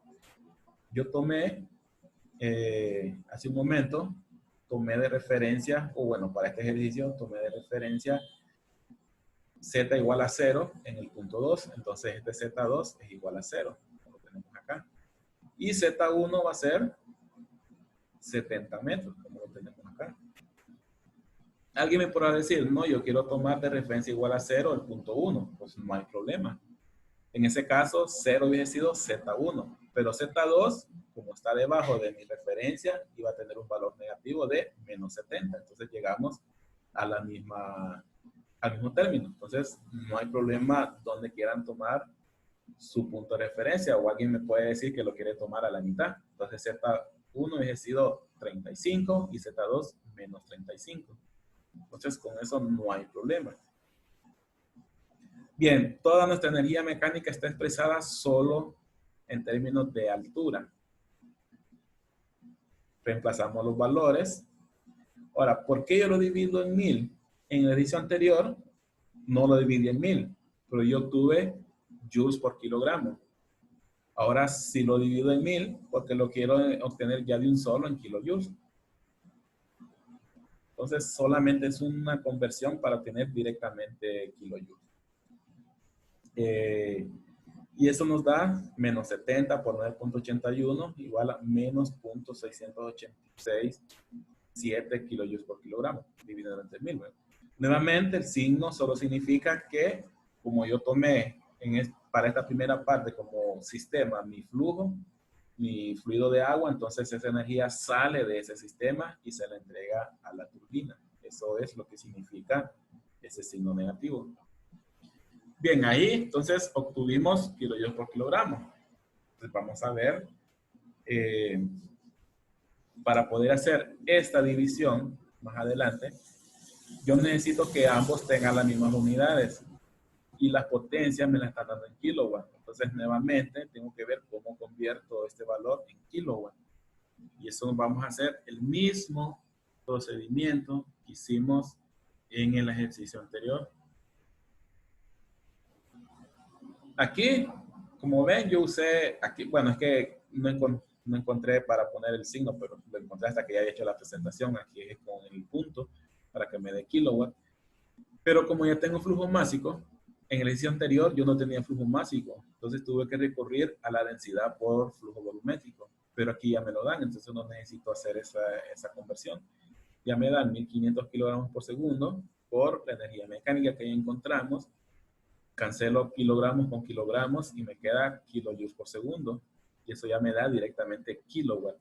Yo tomé, hace un momento, tomé de referencia, o bueno, para este ejercicio, tomé de referencia Z igual a 0 en el punto 2. Entonces, este Z2 es igual a 0. Lo tenemos acá. Y Z1 va a ser 70 metros, como lo tenemos acá. Alguien me podrá decir, no, yo quiero tomar de referencia igual a 0 el punto 1. Pues no hay problema. En ese caso, 0 hubiese sido Z1. Pero Z2, como está debajo de mi referencia, iba a tener un valor negativo de menos 70. Entonces llegamos a la misma, al mismo término. Entonces no hay problema donde quieran tomar su punto de referencia. O alguien me puede decir que lo quiere tomar a la mitad. Entonces Z1 hubiese sido 35 y Z2 menos 35. Entonces, con eso no hay problema. Bien, toda nuestra energía mecánica está expresada solo en términos de altura. Reemplazamos los valores. Ahora, ¿por qué yo lo divido en 1000? En el ejercicio anterior no lo dividí en 1000, pero yo obtuve joules por kilogramo. Ahora sí lo divido en 1000 porque lo quiero obtener ya de un solo en kilojoules. Entonces, solamente es una conversión para obtener directamente kilojoules. Y eso nos da menos 70 por 9.81 igual a menos 0.686,7 kilojoules por kilogramo, dividido entre 1000. Nuevamente, el signo solo significa que, como yo tomé para esta primera parte como sistema mi flujo, mi fluido de agua, entonces esa energía sale de ese sistema y se la entrega a la turbina. Eso es lo que significa ese signo negativo. Bien, ahí entonces obtuvimos kilojoules por kilogramo. Entonces vamos a ver, para poder hacer esta división más adelante, yo necesito que ambos tengan las mismas unidades y las potencias me las están dando en kilowatts. Entonces, nuevamente, tengo que ver cómo convierto este valor en kilowatts. Y eso vamos a hacer el mismo procedimiento que hicimos en el ejercicio anterior. Aquí, como ven, yo usé, aquí, bueno, es que no encontré para poner el signo, pero lo encontré hasta que ya había hecho la presentación. Aquí es con el punto para que me dé kilowatt. Pero como ya tengo flujo másico, en el ejercicio anterior yo no tenía flujo másico, entonces tuve que recurrir a la densidad por flujo volumétrico, pero aquí ya me lo dan, entonces no necesito hacer esa conversión. Ya me dan 1500 kilogramos por segundo por la energía mecánica que ya encontramos, cancelo kilogramos con kilogramos y me queda kilojoules por segundo, y eso ya me da directamente kilowatt.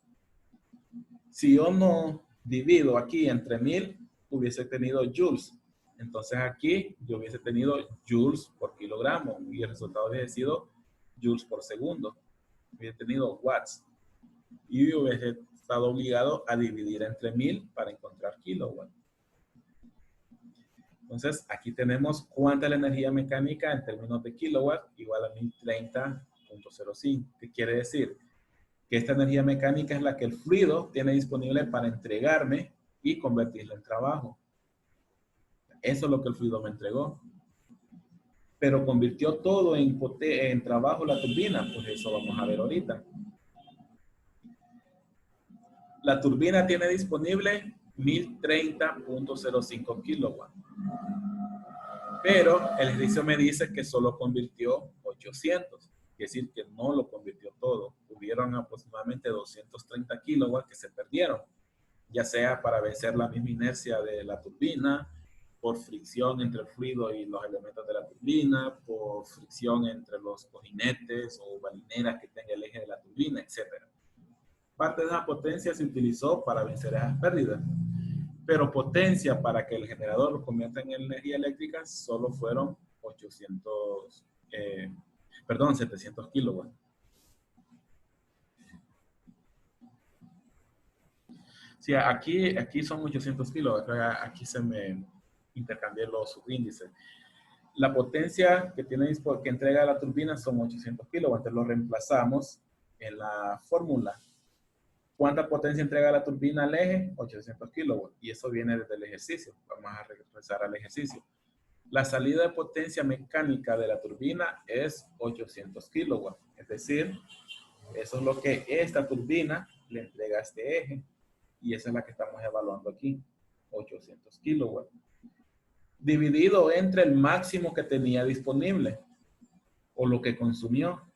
Si yo no divido aquí entre 1000, hubiese tenido joules. Entonces aquí yo hubiese tenido joules por kilogramo y el resultado hubiese sido joules por segundo. Hubiese tenido watts. Y hubiese estado obligado a dividir entre 1000 para encontrar kilowatt. Entonces aquí tenemos cuánta es la energía mecánica en términos de kilowatt igual a 1030.05. ¿Qué quiere decir? Que esta energía mecánica es la que el fluido tiene disponible para entregarme y convertirla en trabajo. Eso es lo que el fluido me entregó. Pero convirtió todo en trabajo la turbina. Pues eso vamos a ver ahorita. La turbina tiene disponible 1030.05 kilowatts. Pero el ejercicio me dice que solo convirtió 800. Quiere decir que no lo convirtió todo. Hubieron aproximadamente 230 kilowatts que se perdieron, ya sea para vencer la misma inercia de la turbina, por fricción entre el fluido y los elementos de la turbina, por fricción entre los cojinetes o balineras que tenga el eje de la turbina, etc. Parte de esa potencia se utilizó para vencer esas pérdidas, pero potencia para que el generador lo convierta en energía eléctrica solo fueron 700 kilowatts. Sí, aquí son 800 kilowatts, aquí se me intercambié los subíndices. La potencia que entrega la turbina son 800 kilowatts, entonces lo reemplazamos en la fórmula. ¿Cuánta potencia entrega la turbina al eje? 800 kilowatts, y eso viene desde el ejercicio. Vamos a regresar al ejercicio. La salida de potencia mecánica de la turbina es 800 kilowatts, es decir, eso es lo que esta turbina le entrega a este eje, y esa es la que estamos evaluando aquí, 800 kilowatts. Dividido entre el máximo que tenía disponible, o lo que consumió,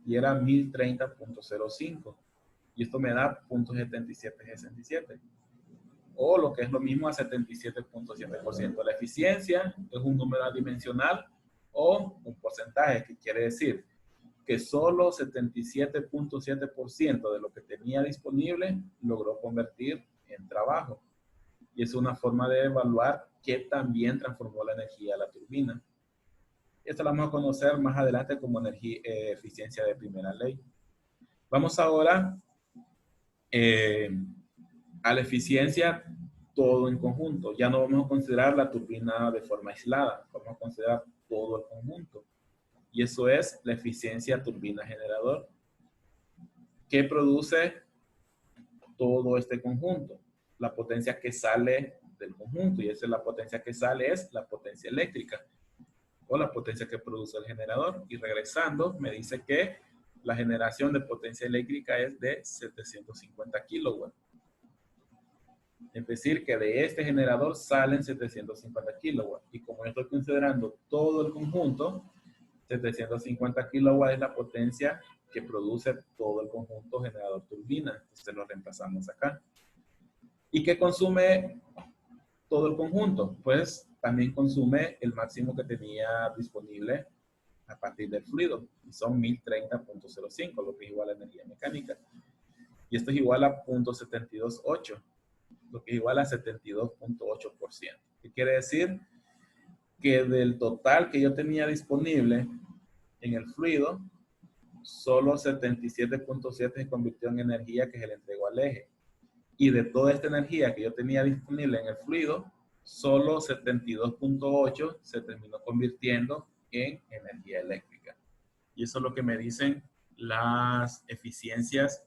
y era 1030.05. Y esto me da 0.7767. O lo que es lo mismo a 77.7%. La eficiencia es un número adimensional o un porcentaje, que quiere decir que solo 77.7% de lo que tenía disponible logró convertir en trabajo. Y es una forma de evaluar qué tan bien transformó la energía a la turbina. Esto lo vamos a conocer más adelante como eficiencia de primera ley. Vamos ahora a la eficiencia todo en conjunto. Ya no vamos a considerar la turbina de forma aislada, vamos a considerar todo el conjunto. Y eso es la eficiencia turbina-generador, que produce todo este conjunto. La potencia que sale del conjunto, y esa es la potencia que sale, es la potencia eléctrica, o la potencia que produce el generador. Y regresando, me dice que la generación de potencia eléctrica es de 750 kilowatts. Es decir, que de este generador salen 750 kilowatts. Y como yo estoy considerando todo el conjunto, 750 kilowatts es la potencia que produce todo el conjunto generador turbina. Entonces lo reemplazamos acá. ¿Y qué consume todo el conjunto? Pues también consume el máximo que tenía disponible a partir del fluido, y son 1030.05, lo que es igual a energía mecánica. Y esto es igual a 0.728, lo que es igual a 72.8%. ¿Qué quiere decir? Que del total que yo tenía disponible en el fluido, solo 77.7 se convirtió en energía que se le entregó al eje. Y de toda esta energía que yo tenía disponible en el fluido, solo 72.8 se terminó convirtiendo en energía eléctrica. Y eso es lo que me dicen las eficiencias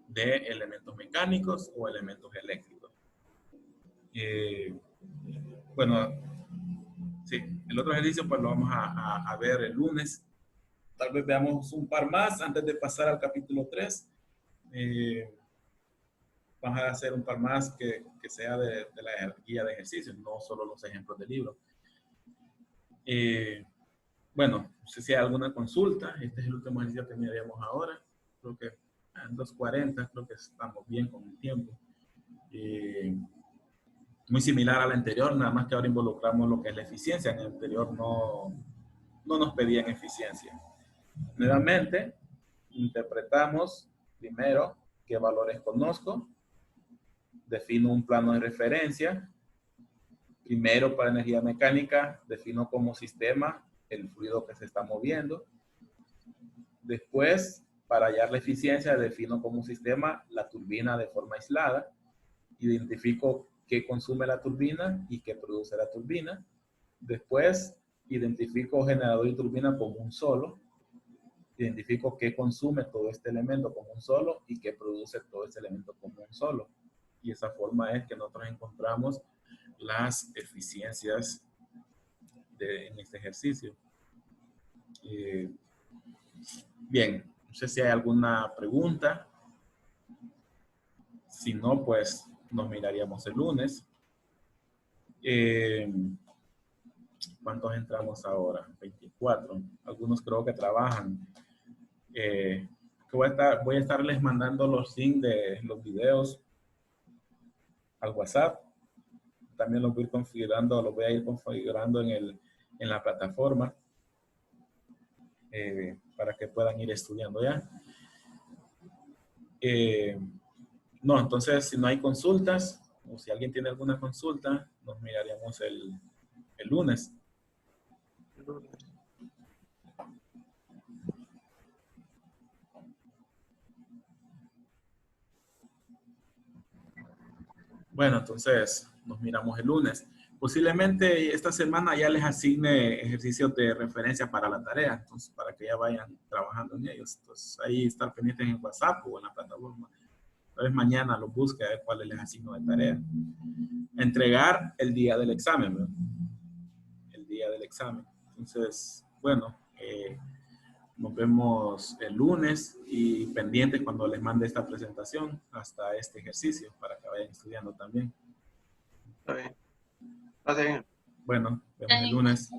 de elementos mecánicos o elementos eléctricos. Bueno, sí, el otro ejercicio pues lo vamos a ver el lunes. Tal vez veamos un par más antes de pasar al capítulo 3. Vamos a hacer un par más que sea de la guía de ejercicios, no solo los ejemplos del libro. Bueno, no sé si hay alguna consulta. Este es el último ejercicio que miraríamos ahora. Creo que en 2:40, creo que estamos bien con el tiempo. Muy similar al anterior, nada más que ahora involucramos lo que es la eficiencia. En el anterior no nos pedían eficiencia. Nuevamente, interpretamos primero qué valores conozco. Defino un plano de referencia. Primero, para energía mecánica, defino como sistema el fluido que se está moviendo. Después, para hallar la eficiencia, defino como sistema la turbina de forma aislada. Identifico qué consume la turbina y qué produce la turbina. Después, identifico generador y turbina como un solo. Identifico qué consume todo este elemento como un solo y qué produce todo este elemento como un solo. Y esa forma es que nosotros encontramos las eficiencias en este ejercicio. Bien, no sé si hay alguna pregunta. Si no, pues nos miraríamos el lunes. ¿Cuántos entramos ahora? 24. Algunos creo que trabajan. Voy a estarles mandando los links de los videos al WhatsApp. También los voy a ir configurando en la plataforma para que puedan ir estudiando ya. No, entonces si no hay consultas, o si alguien tiene alguna consulta, nos miraríamos el lunes. Bueno, entonces nos miramos el lunes. Posiblemente esta semana ya les asigne ejercicios de referencia para la tarea, entonces para que ya vayan trabajando en ellos. Entonces ahí estar pendientes en WhatsApp o en la plataforma. Tal vez mañana los busque a ver cuáles les asigno de tarea. Entregar el día del examen, ¿verdad? El día del examen. Entonces, bueno, nos vemos el lunes y pendientes cuando les mande esta presentación hasta este ejercicio para que vayan estudiando también. Está bien. Está bien. Bueno, vemos el lunes.